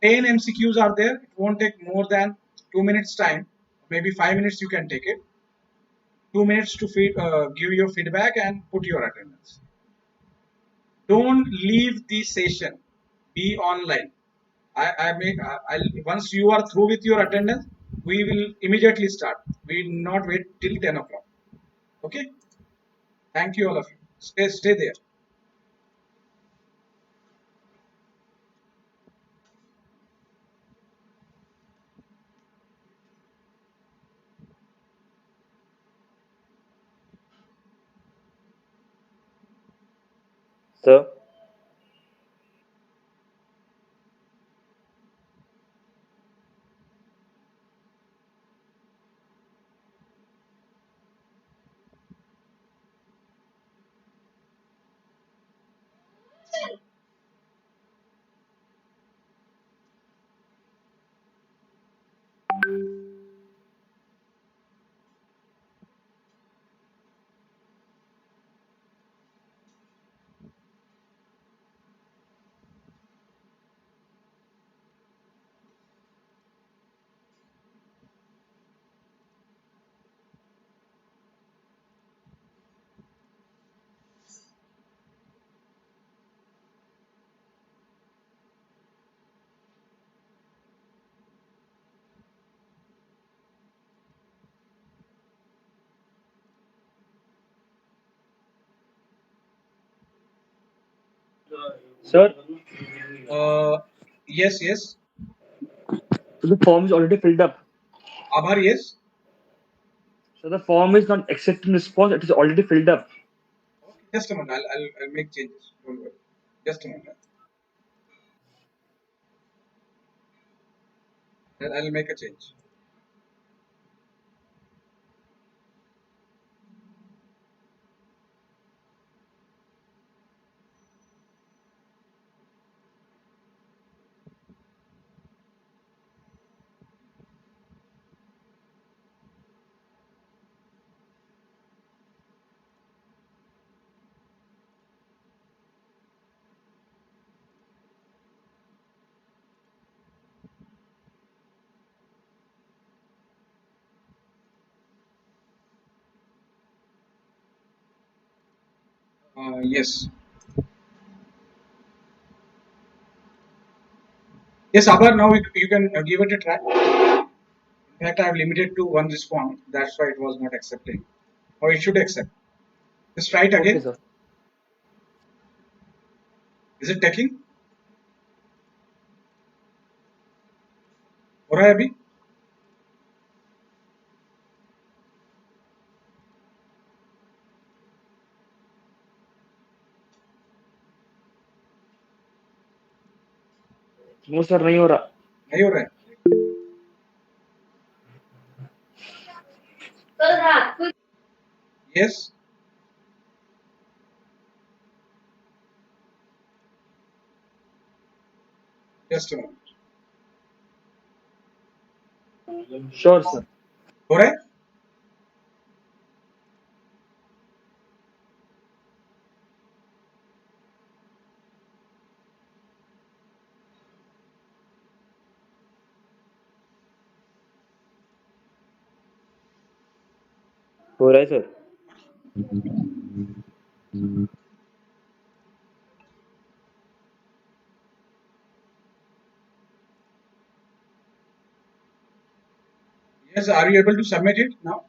Speaker 1: 10 MCQs are there. It won't take more than 2 minutes time. Maybe 5 minutes you can take it. 2 minutes to give your feedback and put your attendance. Don't leave the session. Be online. I'll once you are through with your attendance, we will immediately start. We will not wait till 10 o'clock. Okay. Thank you all of you. Stay there.
Speaker 4: Sir. Sir,
Speaker 1: Yes, yes.
Speaker 4: so the form is already filled up.
Speaker 1: Abhar, yes.
Speaker 4: So the form is not accepting response. It is already filled up.
Speaker 1: Okay, just a moment. I'll make changes. Don't worry. Just a moment. I'll make a change. Yes. Yes, Abhar, now you can give it a try. In fact, I have limited to one response. That's why it was not accepting. Or it should accept. Just try it
Speaker 4: Okay,
Speaker 1: again.
Speaker 4: sir.
Speaker 1: Is it taking? हो रहा है अभी?
Speaker 4: No sir, नहीं हो रहा.
Speaker 1: नहीं हो रहा है. Yes. Just a moment.
Speaker 4: Sure, sir.
Speaker 1: हो रहा है?
Speaker 4: हो रहा है sir.
Speaker 1: Yes. Are you able to submit it now?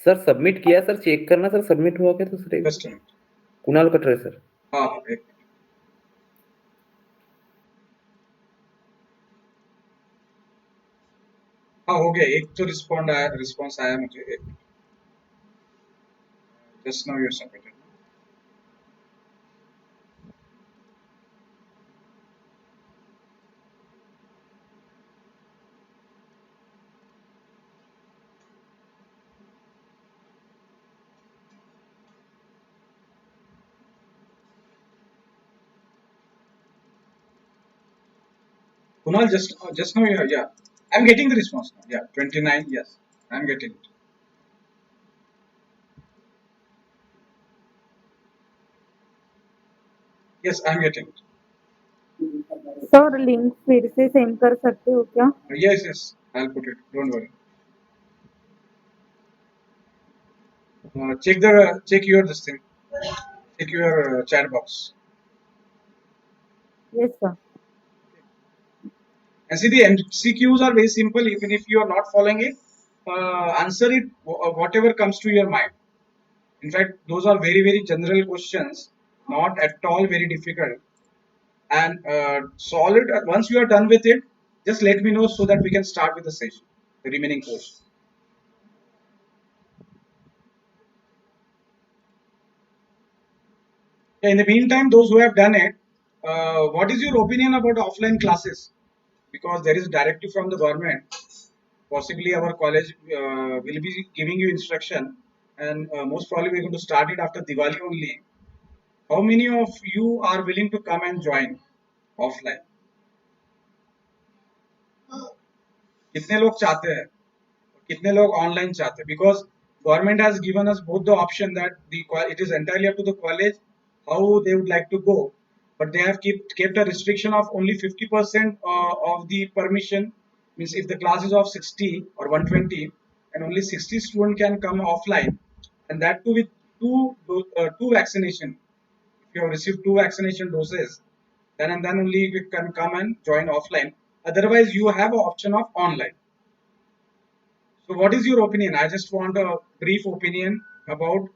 Speaker 6: Sir submit किया सर, चेक करना सर सबमिट हुआ क्या दूसरे.
Speaker 1: Just a minute.
Speaker 6: कुणाल कटरे सर.
Speaker 1: हाँ हाँ एक. हाँ हो गया. एक तो रिस्पॉन्स आया मुझे. Just now you submitted. Kunal, just now, yeah. I'm getting the response now. Yeah, 29. Yes, I'm getting it. Yes, I'm getting it.
Speaker 7: Sir link फिर से सेंड कर सकते हो क्या?
Speaker 1: Yes, I'll put it. Don't worry. Check your this thing. Check your chat box.
Speaker 7: Yes sir.
Speaker 1: And see, the MCQs are very simple. Even if you are not following it, answer it whatever comes to your mind. In fact, those are very general questions, not at all very difficult. And solve it. Once you are done with it, just let me know so that we can start with the session, the remaining course. In the meantime, those who have done it, what is your opinion about offline classes? Because there is a directive from the government. Possibly our college will be giving you instruction, and most probably we're going to start it after Diwali only. How many of you are willing to come and join offline? कितने लोग चाहते हैं? कितने लोग online चाहते हैं? Because government has given us both the option that it is entirely up to the college how they would like to go, but they have kept a restriction of only 50% of the permission. Means if the class is of 60 or 120 and only 60 student can come offline, and that too with two vaccination. If you have received 2 vaccination doses, then and then only you can come and join offline. Otherwise, you have an option of online. So, what is your opinion? I just want a brief opinion about.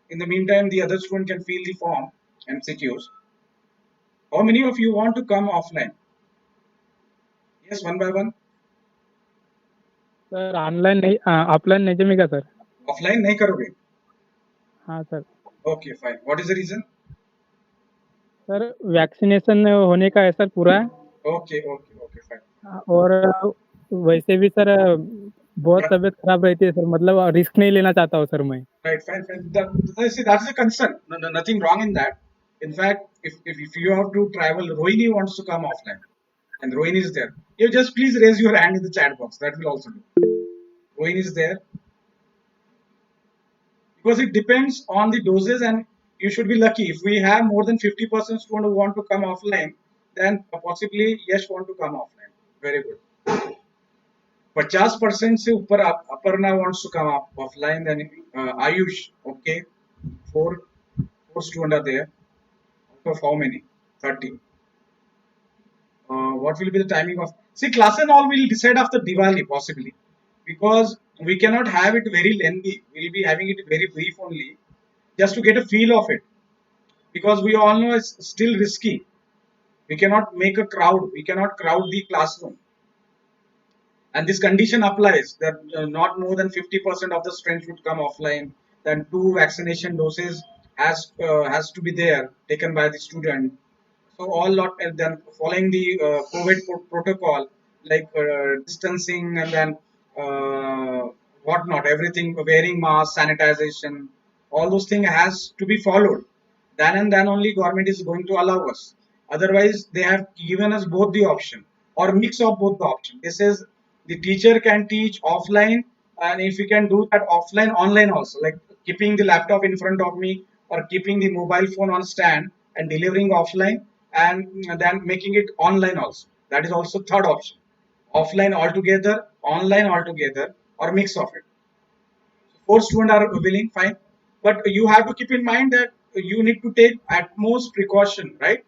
Speaker 1: In the meantime, the other student can fill the form MCQs. How many of you want to come offline? Yes, one by one.
Speaker 5: Sir online नहीं offline नहीं जमेगा sir.
Speaker 1: Offline नहीं करोगे?
Speaker 5: हाँ sir.
Speaker 1: Okay, fine. What is the reason?
Speaker 5: Sir vaccination होने का है sir पूरा.
Speaker 1: Okay, fine.
Speaker 5: और वैसे भी सर बहुत तबीयत खराब रहती है सर, मतलब रिस्क नहीं लेना चाहता हूँ सर मैं.
Speaker 1: Right, fine. That's a concern. No, nothing wrong in that. In fact, if you have to travel, Rohini wants to come offline, and Rohini is there. You just please raise your hand in the chat box. That will also do. Rohini is there. Because it depends on the doses, and you should be lucky. If we have more than 50% student who want to come offline, then possibly yes want to come offline. Very good. 50% से ऊपर Aparna wants to come offline, then Ayush, okay, four students are there. Out of how many? 30. What will be the timing of? See, class and all will decide after Diwali possibly. because we cannot have it very lengthy. We'll be having it very brief only, just to get a feel of it, because we all know it's still risky. We cannot make a crowd. We cannot crowd the classroom, and this condition applies that not more than 50% of the students should come offline. Then 2 vaccination doses has to be there taken by the student. So all lot, and then following the COVID protocol, like distancing, and then whatnot, everything, wearing mask, sanitization, all those things has to be followed. Then and then only government is going to allow us. Otherwise, they have given us both the option or mix of both the option. This is the teacher can teach offline, and if you can do that offline, online also, like keeping the laptop in front of me or keeping the mobile phone on stand and delivering offline, and then making it online also. That is also third option. Offline altogether, online altogether, or mix of it. 4 students are willing, fine, but you have to keep in mind that you need to take utmost precaution, right?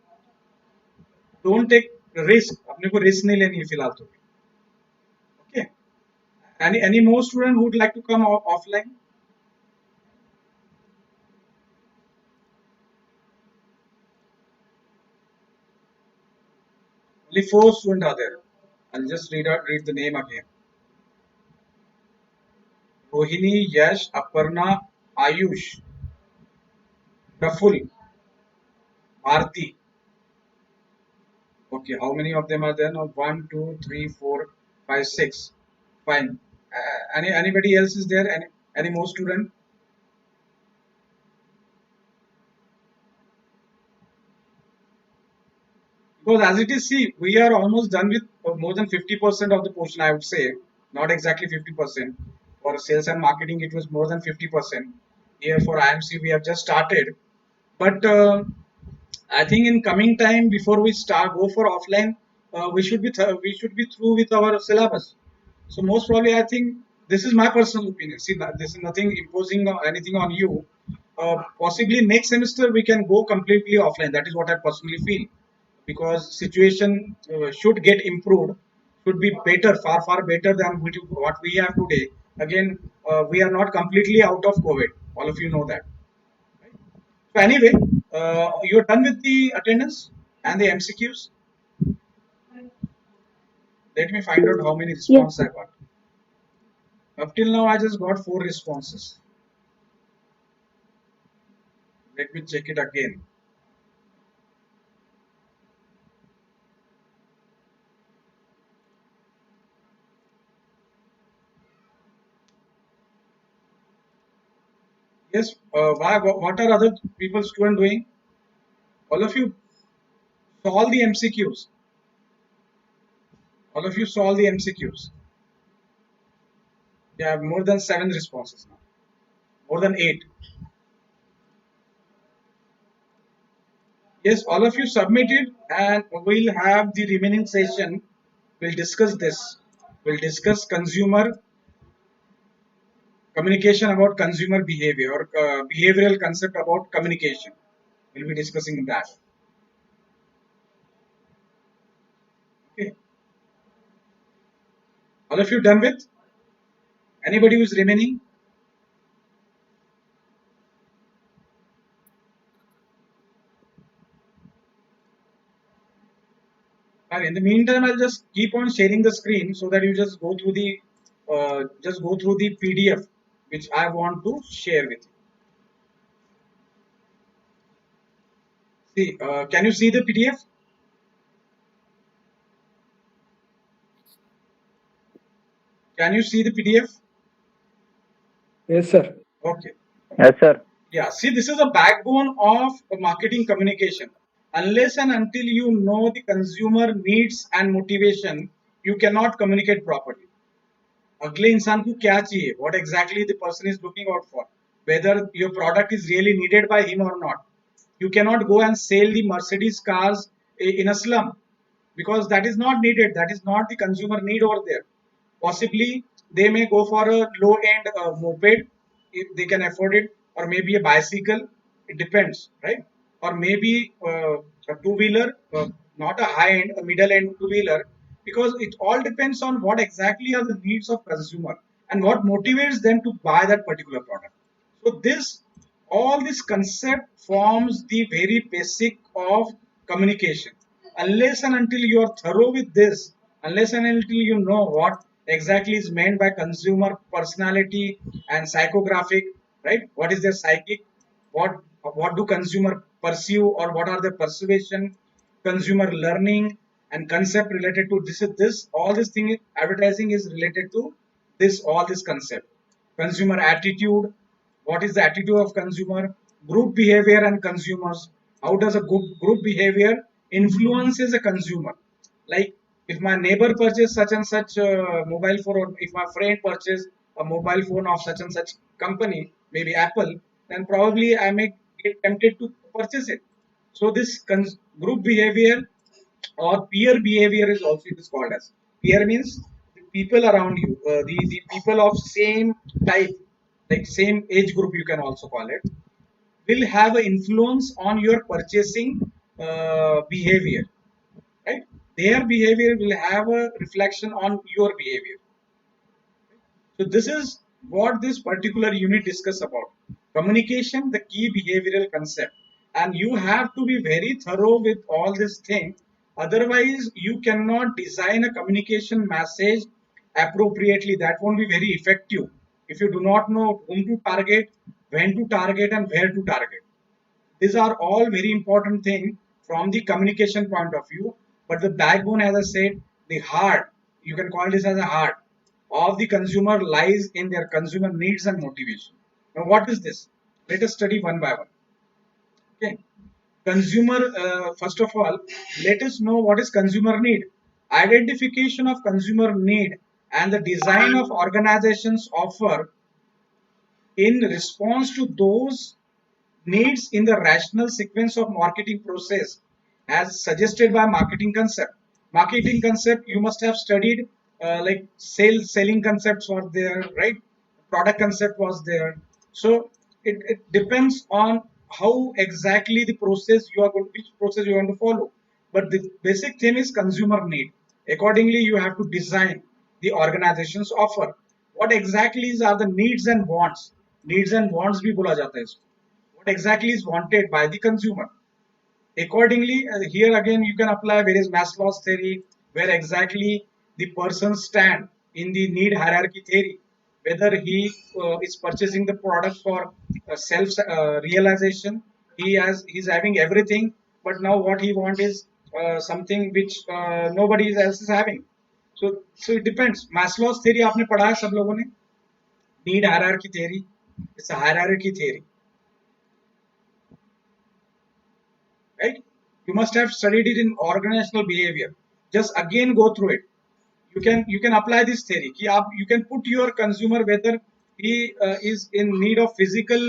Speaker 1: Don't take risk. अपने को risk नहीं लेनी है फिलहाल तो. Okay. Any more student who would like to come offline? Only 4 students are there. I'll just read the name again. Rohini, Yash, Aparna, Ayush, Praful, Bharti. Okay, how many of them are there now? 1, 2, 3, 4, 5, 6. Fine. Anybody else is there? Any more student? Because as it is, see, we are almost done with more than 50% of the portion, I would say. Not exactly 50%. For sales and marketing, it was more than 50%. Here for IMC, we have just started. But I think in coming time, before we go for offline, we should be through with our syllabus. So most probably, I think this is my personal opinion. See, this is nothing imposing or anything on you. Possibly next semester we can go completely offline. That is what I personally feel, because situation should get improved, should be better, far better than what we have today. Again, we are not completely out of COVID. All of you know that. So anyway, you're done with the attendance and the MCQs. Let me find out how many responses I got. Up till now, I just got 4 responses. Let me check it again. Yes, what are other people, student doing? All of you solve the MCQs. All of you solve the MCQs. You have more than 7 responses now. More than 8. Yes, all of you submitted, and we'll have the remaining session. We'll discuss this. We'll discuss consumer communication about consumer behavior, or behavioral concept about communication. We'll be discussing that. Okay. All of you done with? Anybody who's remaining? And in the meantime, I'll just keep on sharing the screen so that you just go through the PDF which I want to share with you. See, can you see the PDF? Can you see the PDF?
Speaker 5: Yes, sir.
Speaker 1: Okay.
Speaker 4: Yes, sir.
Speaker 1: Yeah, see, this is a backbone of marketing communication. Unless and until you know the consumer needs and motivation, you cannot communicate properly. अगले इंसान को क्या चाहिए, what exactly the person is looking out for, whether your product is really needed by him or not. You cannot go and sell the Mercedes cars in a slum, because that is not needed. That is not the consumer need over there. Possibly they may go for a low end moped if they can afford it, or maybe a bicycle. It depends, right? Or maybe a two-wheeler, not a high end, a middle end two-wheeler, because it all depends on what exactly are the needs of consumer. and what motivates them to buy that particular product. So all this concept forms the very basic of communication. Unless and until you are thorough with this, unless and until you know what exactly is meant by consumer personality and psychographic, right? What is their psychic? What do consumer pursue, or what are their persuasion, consumer learning, and concept related to this all this thing, advertising is related to this concept. Consumer attitude, what is the attitude of consumer, group behavior and consumers, how does a group behavior influences a consumer. Like if my neighbor purchase such and such mobile phone, or if my friend purchase a mobile phone of such and such company, maybe Apple, then probably I may get tempted to purchase it. So this group behavior or peer behavior is also it is called as. Peer means the people around you, the people of same type, like same age group, you can also call it, will have an influence on your purchasing behavior, right? Their behavior will have a reflection on your behavior. So this is what this particular unit discuss about. Communication, the key behavioral concept. And you have to be very thorough with all this thing. Otherwise, you cannot design a communication message appropriately. That won't be very effective if you do not know whom to target, when to target, and where to target. These are all very important things from the communication point of view. But the backbone, as I said, the heart, you can call this as a heart of the consumer, lies in their consumer needs and motivation. Now, what is this? Let us study one by one. Okay. Consumer, first of all, let us know what is consumer need. Identification of consumer need and the design of organizations offer in response to those needs in the rational sequence of marketing process as suggested by marketing concept. Marketing concept you must have studied, like selling concepts were there, right? Product concept was there. So it depends on how exactly the process you are going, which process you want to follow. But the basic thing is consumer need. Accordingly, you have to design the organization's offer. What exactly are the needs and wants? Needs and wants भी बोला जाता है इसको. What exactly is wanted by the consumer. Accordingly, here again you can apply various Maslow's theory, where exactly the person stand in the need hierarchy theory, whether he is purchasing the product for self realization. He's having everything, but now what he want is something which nobody else is having. So it depends. Maslow's theory आपने पढ़ा है सब लोगों ने? Need hierarchy theory. It's a hierarchy theory. Right? You must have studied it in organizational behavior. Just again go through it. You can apply this theory. You can put your consumer, whether he is in need of physical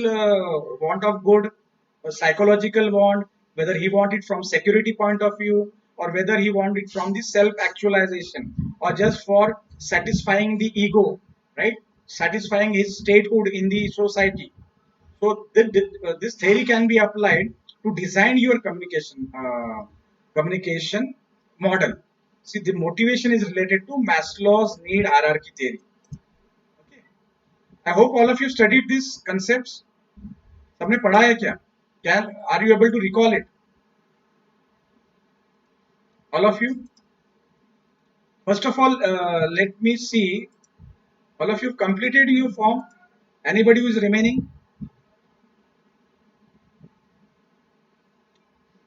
Speaker 1: want of good, or psychological want, whether he want it from security point of view, or whether he want it from the self actualization, or just for satisfying the ego, right? Satisfying his statehood in the society. So this theory can be applied to design your communication model. See, the motivation is related to Maslow's need hierarchy theory. Okay. I hope all of you studied these concepts. सबने पढ़ा है क्या? Are you able to recall it? All of you? First of all, let me see. All of you completed your form? Anybody who is remaining?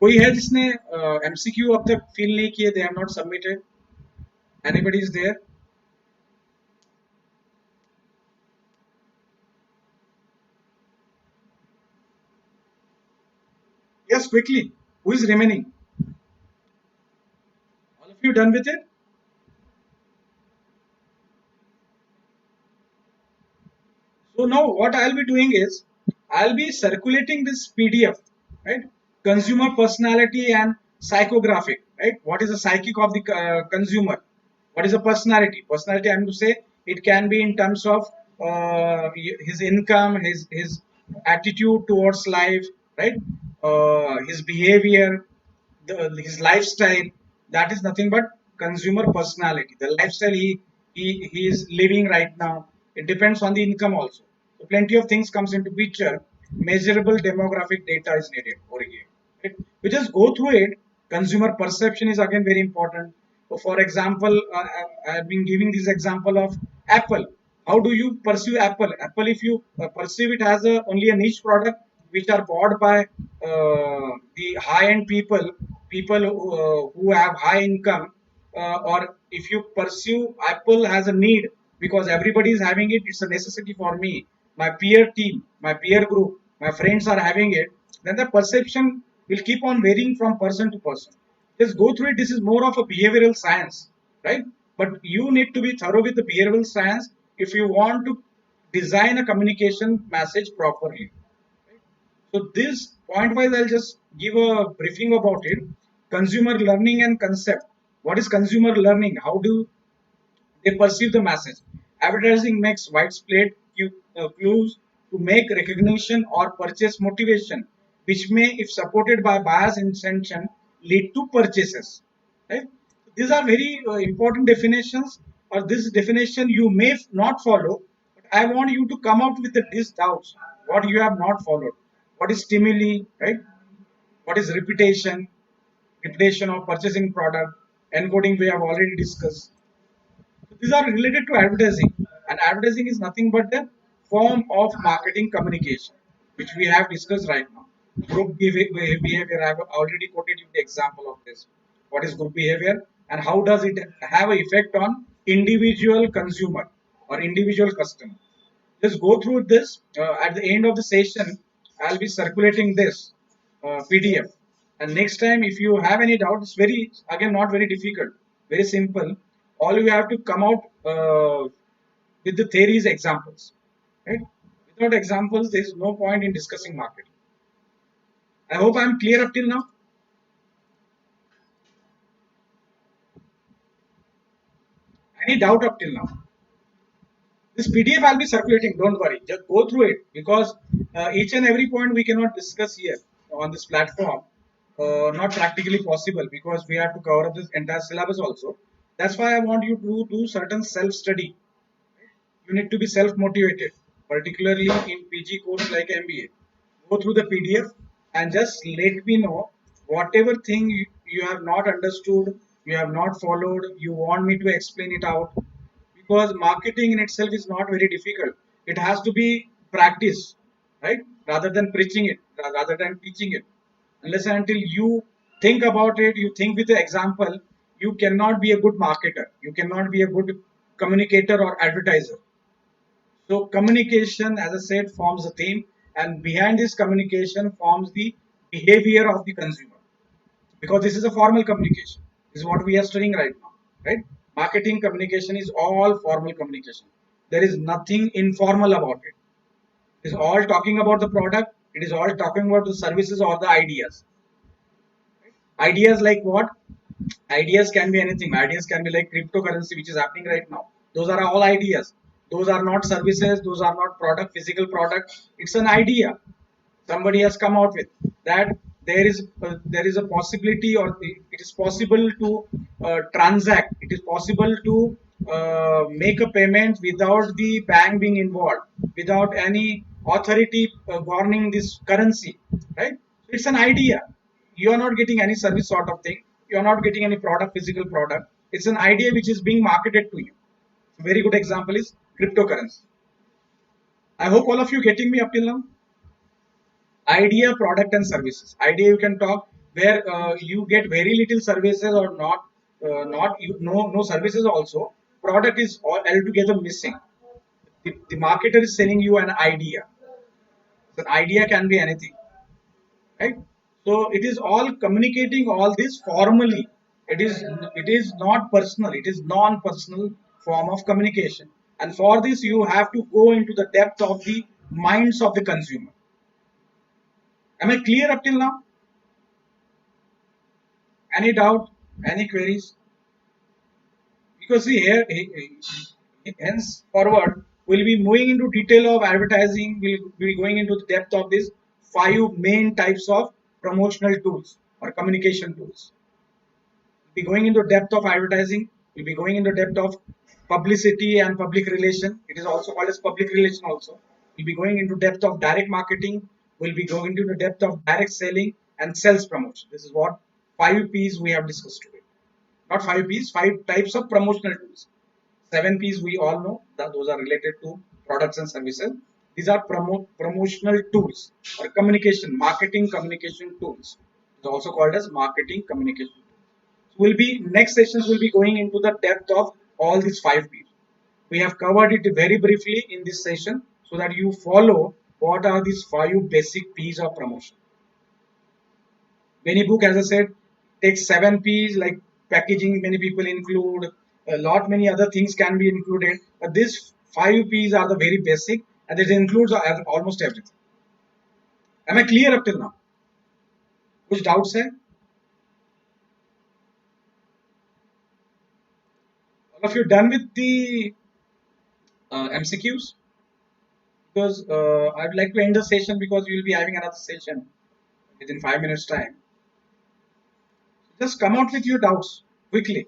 Speaker 1: कोई है जिसने MCQ अब तक fill नहीं किए? They have not submitted. Anybody is there? Yes, quickly. Who is remaining? All of you done with it? So now what I'll be doing is I'll be circulating this PDF, right? Consumer personality and psychographic, right? What is the psychic of the consumer? What is a personality? Personality, I'm to say, it can be in terms of his income, his attitude towards life, right? His behavior, his lifestyle. That is nothing but consumer personality. The lifestyle he is living right now. It depends on the income also. So plenty of things comes into picture. Measurable demographic data is needed over here. Right? We just go through it. Consumer perception is again very important. So for example, I've been giving this example of Apple. How do you perceive Apple? Apple, if you perceive it as only a niche product which are bought by the high-end people, people who have high income, or if you pursue Apple as a need because everybody is having it, it's a necessity for me. My peer team, my peer group, my friends are having it. Then the perception will keep on varying from person to person. Just go through it. This is more of a behavioral science, right? But you need to be thorough with the behavioral science if you want to design a communication message properly. So this point wise, I'll just give a briefing about it. Consumer learning and concept. What is consumer learning? How do they perceive the message? Advertising makes widespread clues to make recognition or purchase motivation, which may, if supported by bias intention, lead to purchases. Right? These are very important definitions, or this definition you may not follow. But I want you to come out with these doubts. What you have not followed. What is stimuli, right? What is repetition? Repetition of purchasing product. Encoding we have already discussed. These are related to advertising, and advertising is nothing but a form of marketing communication, which we have discussed right now. Group behavior, I have already quoted you the example of this. What is group behavior and how does it have an effect on individual consumer or individual customer? Just go through this. At the end of the session, I'll be circulating this PDF. And next time, if you have any doubt, it's very, again, not very difficult, very simple. All you have to come out with the theories examples. Right? Without examples, there is no point in discussing marketing. I hope I'm clear up till now. Any doubt up till now? This PDF I'll be circulating, don't worry, just go through it because each and every point we cannot discuss here on this platform. Not practically possible because we have to cover up this entire syllabus also. That's why I want you to do certain self-study. You need to be self-motivated, particularly in PG course like MBA. Go through the PDF and just let me know whatever thing you have not understood, you have not followed, you want me to explain it out, because marketing in itself is not very difficult. It has to be practiced, right? Rather than preaching it, rather than teaching it. Unless and until you think about it, you think with the example, you cannot be a good marketer. You cannot be a good communicator or advertiser. So communication, as I said, forms a theme, and behind this communication forms the behavior of the consumer, because this is a formal communication. This is what we are studying right now, right? Marketing communication is all formal communication. There is nothing informal about it. It is all talking about the product. It is all talking about the services or the ideas. Ideas like what? Ideas can be anything. Ideas can be like cryptocurrency, which is happening right now. Those are all ideas. Those are not services. Those are not product, physical product. It's an idea somebody has come out with, that there is a possibility, or it is possible to transact. It is possible to make a payment without the bank being involved, without any authority governing this currency, right? It's an idea. You are not getting any service sort of thing. You are not getting any product, physical product. It's an idea which is being marketed to you. A very good example is cryptocurrency. I hope all of you getting me up till now. Idea, product and services. Idea, you can talk where you get very little services, or no services also. Product is all altogether missing. The marketer is selling you an idea. So an idea can be anything, right? So it is all communicating all this formally. It is not personal. It is non-personal form of communication, and for this you have to go into the depth of the minds of the consumer. Am I clear up till now? Any doubt? Any queries? Because see here, henceforward, we'll be moving into detail of advertising. We'll be going into the depth of these 5 main types of promotional tools or communication tools. We'll be going into depth of advertising. We'll be going into depth of publicity and public relation. It is also called as public relation also. We'll be going into depth of direct marketing. We'll be going into the depth of direct selling and sales promotion. This is what 5 P's we have discussed today. Not 5 P's, 5 types of promotional tools. 7 P's we all know that those are related to products and services. These are promotional tools or communication, marketing communication tools. It's also called as marketing communication tools. We'll be next sessions will be going into the depth of all these 5 P's. We have covered it very briefly in this session so that you follow what are these 5 basic P's of promotion. Many book, as I said, takes 7 P's like packaging. Many people include a lot many other things can be included, but these 5 P's are the very basic, and it includes almost everything. Am I clear up till now? कुछ doubts है? All of you done with the MCQs? Because I'd like to end the session because we will be having another session within 5 minutes time. Just come out with your doubts quickly.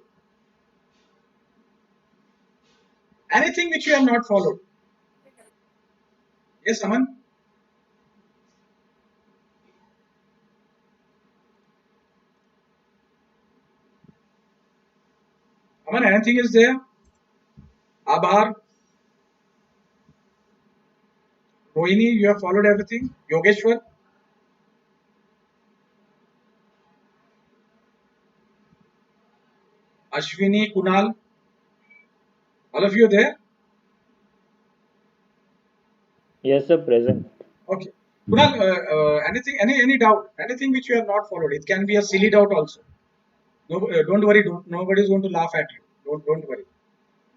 Speaker 1: Anything which you have not followed. Yes, Aman? Aman, anything is there? Abhar? Rohini, you have followed everything? Yogeshwar? Ashwini, Kunal? All of you are there?
Speaker 4: Yes, sir, present.
Speaker 1: Okay. Kunal, anything, any doubt? Anything which you have not followed? It can be a silly doubt also. No, don't worry. Nobody is going to laugh at you. Don't worry.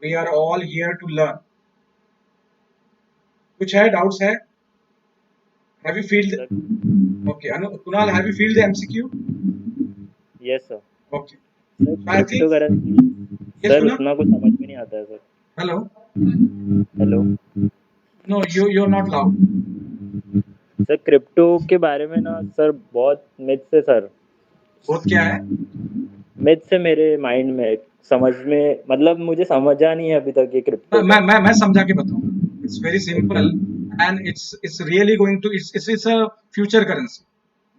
Speaker 1: We are all here to learn. कुछ है doubts है? Have you filled?
Speaker 4: Sir.
Speaker 1: Okay. Kunal, have you filled the MCQ?
Speaker 4: Yes, sir.
Speaker 1: Okay.
Speaker 4: Sir
Speaker 1: I think.
Speaker 4: Cryptocurrency
Speaker 1: Yes,
Speaker 4: sir
Speaker 1: Kunal?
Speaker 4: उतना कुछ समझ में नहीं आता है sir.
Speaker 1: Hello.
Speaker 4: Hello
Speaker 1: No, you're not loud.
Speaker 4: Sir crypto के बारे में ना सर बहुत मिथ्स है सर.
Speaker 1: बहुत क्या है?
Speaker 4: मिथ्स है मेरे माइंड में, समझ में मतलब मुझे समझा नहीं है अभी तक ये क्रिप्टो.
Speaker 1: मैं समझा के बताऊंगा. It's very simple and it's really going to it's a future currency.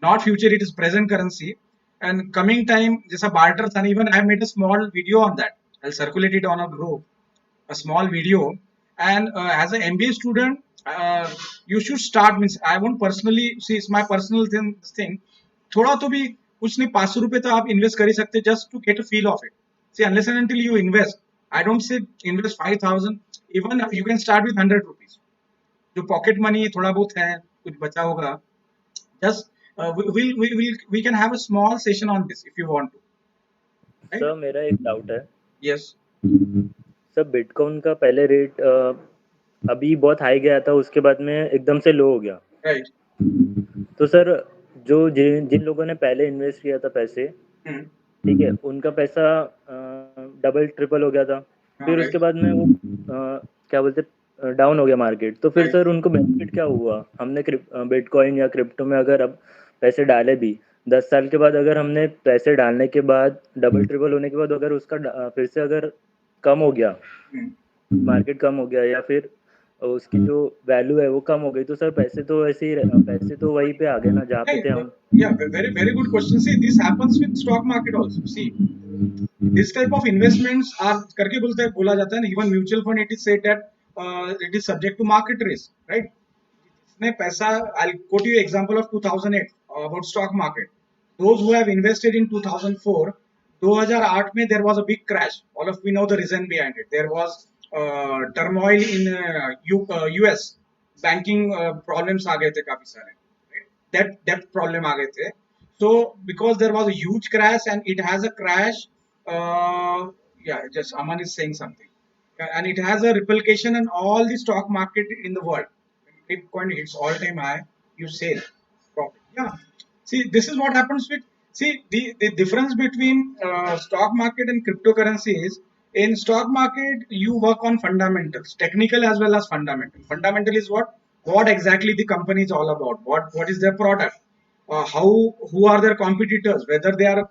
Speaker 1: Not future, it is present currency. And coming time, जैसा barter था, even I have made a small video on that. I'll circulate it on a group, a small video. And as an MBA student, you should start. Means I won't personally see. It's my personal thing. थोड़ा तो भी कुछ नहीं, 500 रुपए तो आप invest कर ही सकते, just to get a feel of it. See, unless and until you invest, I don't say invest 5,000. Even you can start with 100 rupees. जो पॉकेट मनी थोड़ा बहुत है, कुछ बचा होगा. Just we can have a small session on this if you want to. Right?
Speaker 4: Sir मेरा एक doubt है.
Speaker 1: Yes.
Speaker 4: सर बिटकॉइन का पहले रेट अभी बहुत हाई गया था, उसके बाद में एकदम से लो हो गया.
Speaker 1: Right.
Speaker 4: तो सर जो जिन लोगों ने पहले इन्वेस्ट किया था पैसे, ठीक है, उनका पैसा डबल ट्रिपल हो गया था. फिर उसके बाद में वो क्या बोलते डाउन हो गया मार्केट. तो फिर सर उनको बेनिफिट क्या हुआ? हमने बिटकॉइन या क्रिप्टो में अगर अब पैसे डाले भी 10 साल के बाद, अगर हमने पैसे डालने के बाद डबल ट्रिपल होने के बाद अगर उसका फिर से अगर कम हो गया, मार्केट कम हो गया या फिर उसकी जो वैल्यू है वो कम हो गई, तो सर पैसे तो ऐसे ही पैसे तो वहीं पे आ गए ना जहाँ पे थे हम.
Speaker 1: Yeah, very good question. See, this happens with stock market also. See, this type of investments are करके बोला जाता है ना. Even mutual fund, it is said that it is subject to market risk, right? इसमें पैसा, I'll quote you example of 2008 about stock market. Those who have invested in 2004, 2008 में there was a big crash. All of we know the reason behind it. There was turmoil in US. Banking problems आ गए थे काफी सारे. Debt problem आ गए थे. So because there was a huge crash and it has a crash, just Aman is saying something, and it has a replication in all the stock market in the world. Bitcoin hits all-time high, you sell profit. Yeah. See, this is what happens with. See, the difference between stock market and cryptocurrency is, in stock market you work on fundamentals, technical as well as fundamental. Fundamental is what exactly the company is all about, what is their product, who are their competitors, whether they are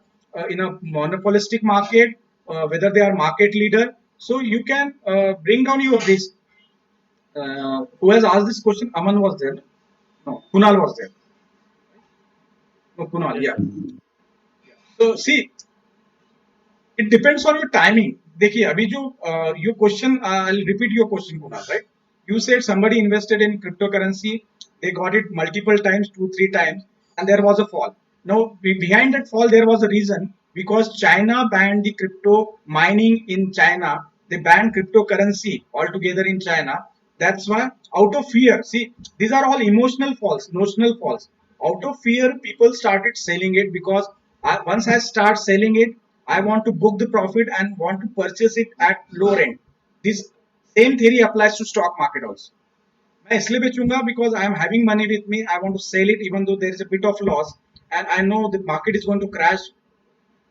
Speaker 1: in a monopolistic market, whether they are market leader, So you can bring down your risk. Who has asked this question? Aman was there. No, Kunal was there. No, Kunal. Yeah. So see, it depends on your timing. देखिए अभी जो your question, I'll repeat your question, Kunal. Right? You said somebody invested in cryptocurrency, they got it multiple times, 2-3 times, and there was a fall. Now behind that fall there was a reason, because China banned the crypto mining in China. They banned cryptocurrency altogether in China. That's why, out of fear, see, these are all emotional falls, notional falls. Out of fear, people started selling it, because once I start selling it, I want to book the profit and want to purchase it at lower end. This same theory applies to stock market also. मैं इसलिए बेचूंगा because I am having money with me. I want to sell it even though there is a bit of loss, and I know the market is going to crash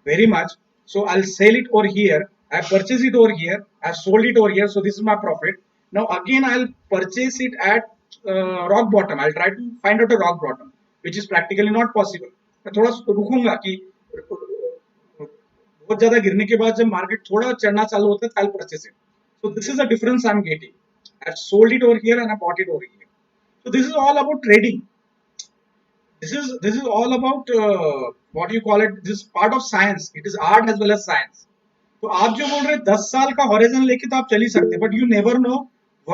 Speaker 1: very much. So I'll sell it over here. I purchase it over here. I've sold it over here. So this is my profit. Now again, I'll purchase it at rock bottom. I'll try to find out a rock bottom, which is practically not possible. मैं थोड़ा रुकूंगा कि बहुत ज्यादा गिरने के बाद जब मार्केट थोड़ा चढ़ना चालू होता है, I'll purchase it. So this is the difference I'm getting. I've sold it over here and I bought it over here. So this is all about trading. This is all about what you call it. This is part of science. It is art as well as science. तो आप जो बोल रहे 10 साल का horizon लेके तो आप चल ही सकते, but you never know.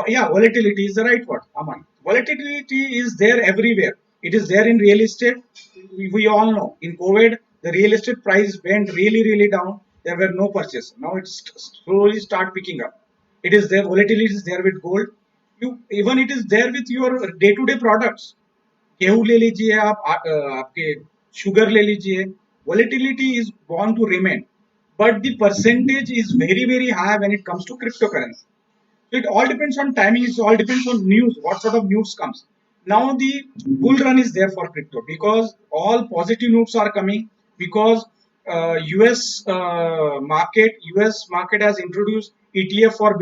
Speaker 1: Yeah, volatility is the right word, Aman. Volatility is there everywhere. It is there in real estate. We all know in COVID the real estate price went really down. There were no purchase. Now it's slowly start picking up. It is there. Volatility is there with gold. Even it is there with your day-to-day products. गेहूं ले लीजिए आप, आपके sugar ले लीजिए. Volatility is bound to remain, but the percentage is very high when it comes to cryptocurrency. So it all depends on timing. It all depends on news. What sort of news comes? Now the bull run is there for crypto because all positive news are coming, because US market has introduced ETF for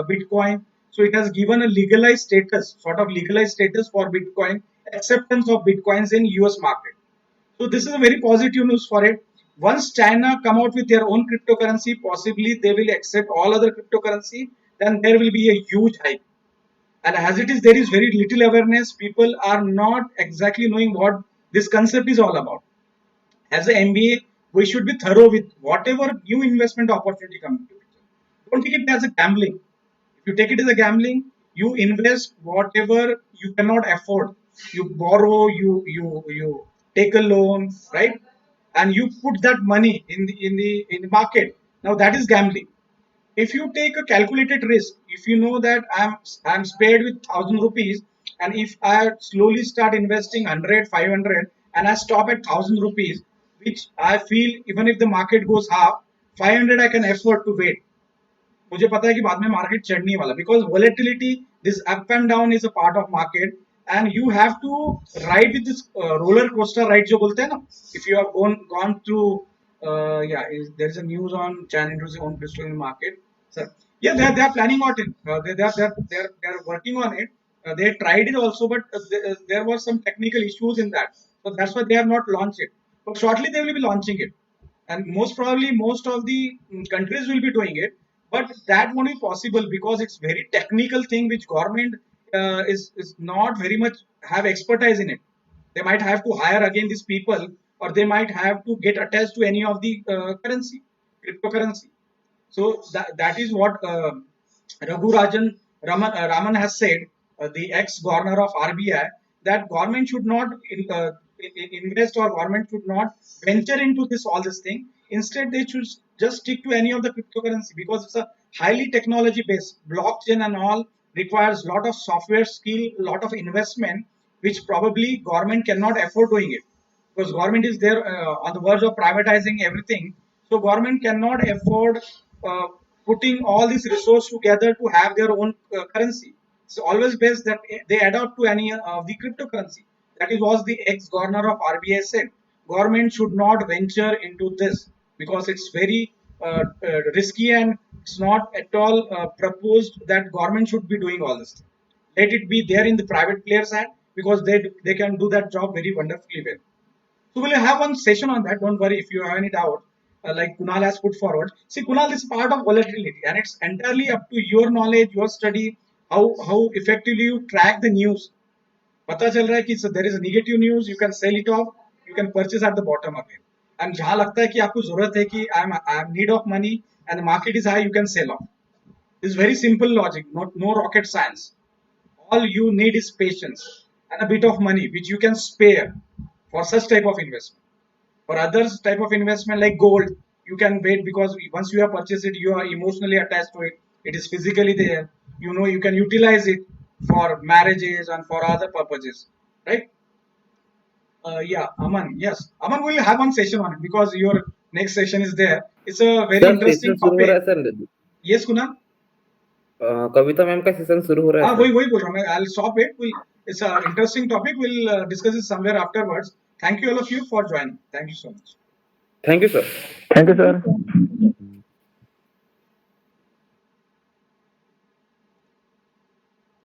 Speaker 1: Bitcoin. So it has given a legalized status, sort of legalized status for Bitcoin, acceptance of Bitcoins in US market. So this is a very positive news for it. Once China come out with their own cryptocurrency, possibly they will accept all other cryptocurrency, then there will be a huge hype. And as it is, there is very little awareness. People are not exactly knowing what this concept is all about. As an MBA, we should be thorough with whatever new investment opportunity comes. Don't take it as a gambling. If you take it as a gambling, you invest whatever you cannot afford. You borrow, you take a loan, right? And you put that money in the market. Now that is gambling. If you take a calculated risk, if you know that I'm spared with 1,000 rupees, and if I slowly start investing 100, 500, and I stop at 1,000 rupees, which I feel even if the market goes half, 500 I can afford to wait. मुझे पता है कि बाद में market चढ़ने वाला, because volatility, this up and down is a part of market, and you have to ride with this roller coaster ride जो बोलते हैं ना. If you have gone through there is a news on China introducing own crystal in the market. So yeah, they are planning on it. They are working on it. They tried it also, but there was some technical issues in that, so that's why they have not launched it. But shortly they will be launching it, and most probably most of the countries will be doing it, but that won't be possible because it's very technical thing which government is not very much have expertise in it. They might have to hire again these people, or they might have to get attached to any of the cryptocurrency. So that is what Raman has said, the ex-governor of RBI, that government should not invest, or government should not venture into this thing. Instead, they should just stick to any of the cryptocurrency, because it's a highly technology based. Blockchain and all requires a lot of software skill, a lot of investment, which probably government cannot afford doing it, because government is there on the verge of privatizing everything. So government cannot afford putting all these resources together to have their own currency. It's always best that they adopt to any of the cryptocurrency. That is what the ex-governor of RBI said. Government should not venture into this because it's very risky, and it's not at all proposed that government should be doing all this. Let it be there in the private players' hand, because they can do that job very wonderfully well. So we'll have one session on that. Don't worry if you have any doubt. like Kunal has put forward. See, Kunal, this is part of volatility, and it's entirely up to your knowledge, your study, how effectively you track the news. पता चल रहा है कि there is a negative news, you can sell it off, you can purchase at the bottom again. And जहाँ लगता है कि आपको जरूरत है कि I am need of money and the market is high, you can sell off. It's very simple logic, no rocket science. All you need is patience and a bit of money which you can spare for such type of investment. For others type of investment like gold, you can wait because once you have purchased it, you are emotionally attached to it. It is physically there. You know you can utilize it for marriages and for other purposes, right? Yeah, Aman. Yes, Aman will have one session on it because your next session is there. It's a very
Speaker 6: sir
Speaker 1: interesting
Speaker 6: session शुरू हो रहा
Speaker 1: topic.
Speaker 6: है sir
Speaker 1: Yes, Kunal.
Speaker 6: कविता ma'am का session शुरू हो रहा
Speaker 1: हाँ
Speaker 6: है
Speaker 1: वही बोल रहा हूँ मैं. I'll stop it. It's an interesting topic. We'll discuss it somewhere afterwards. Thank you all of you for joining. Thank you so much.
Speaker 6: Thank you sir
Speaker 9: Thank you, sir.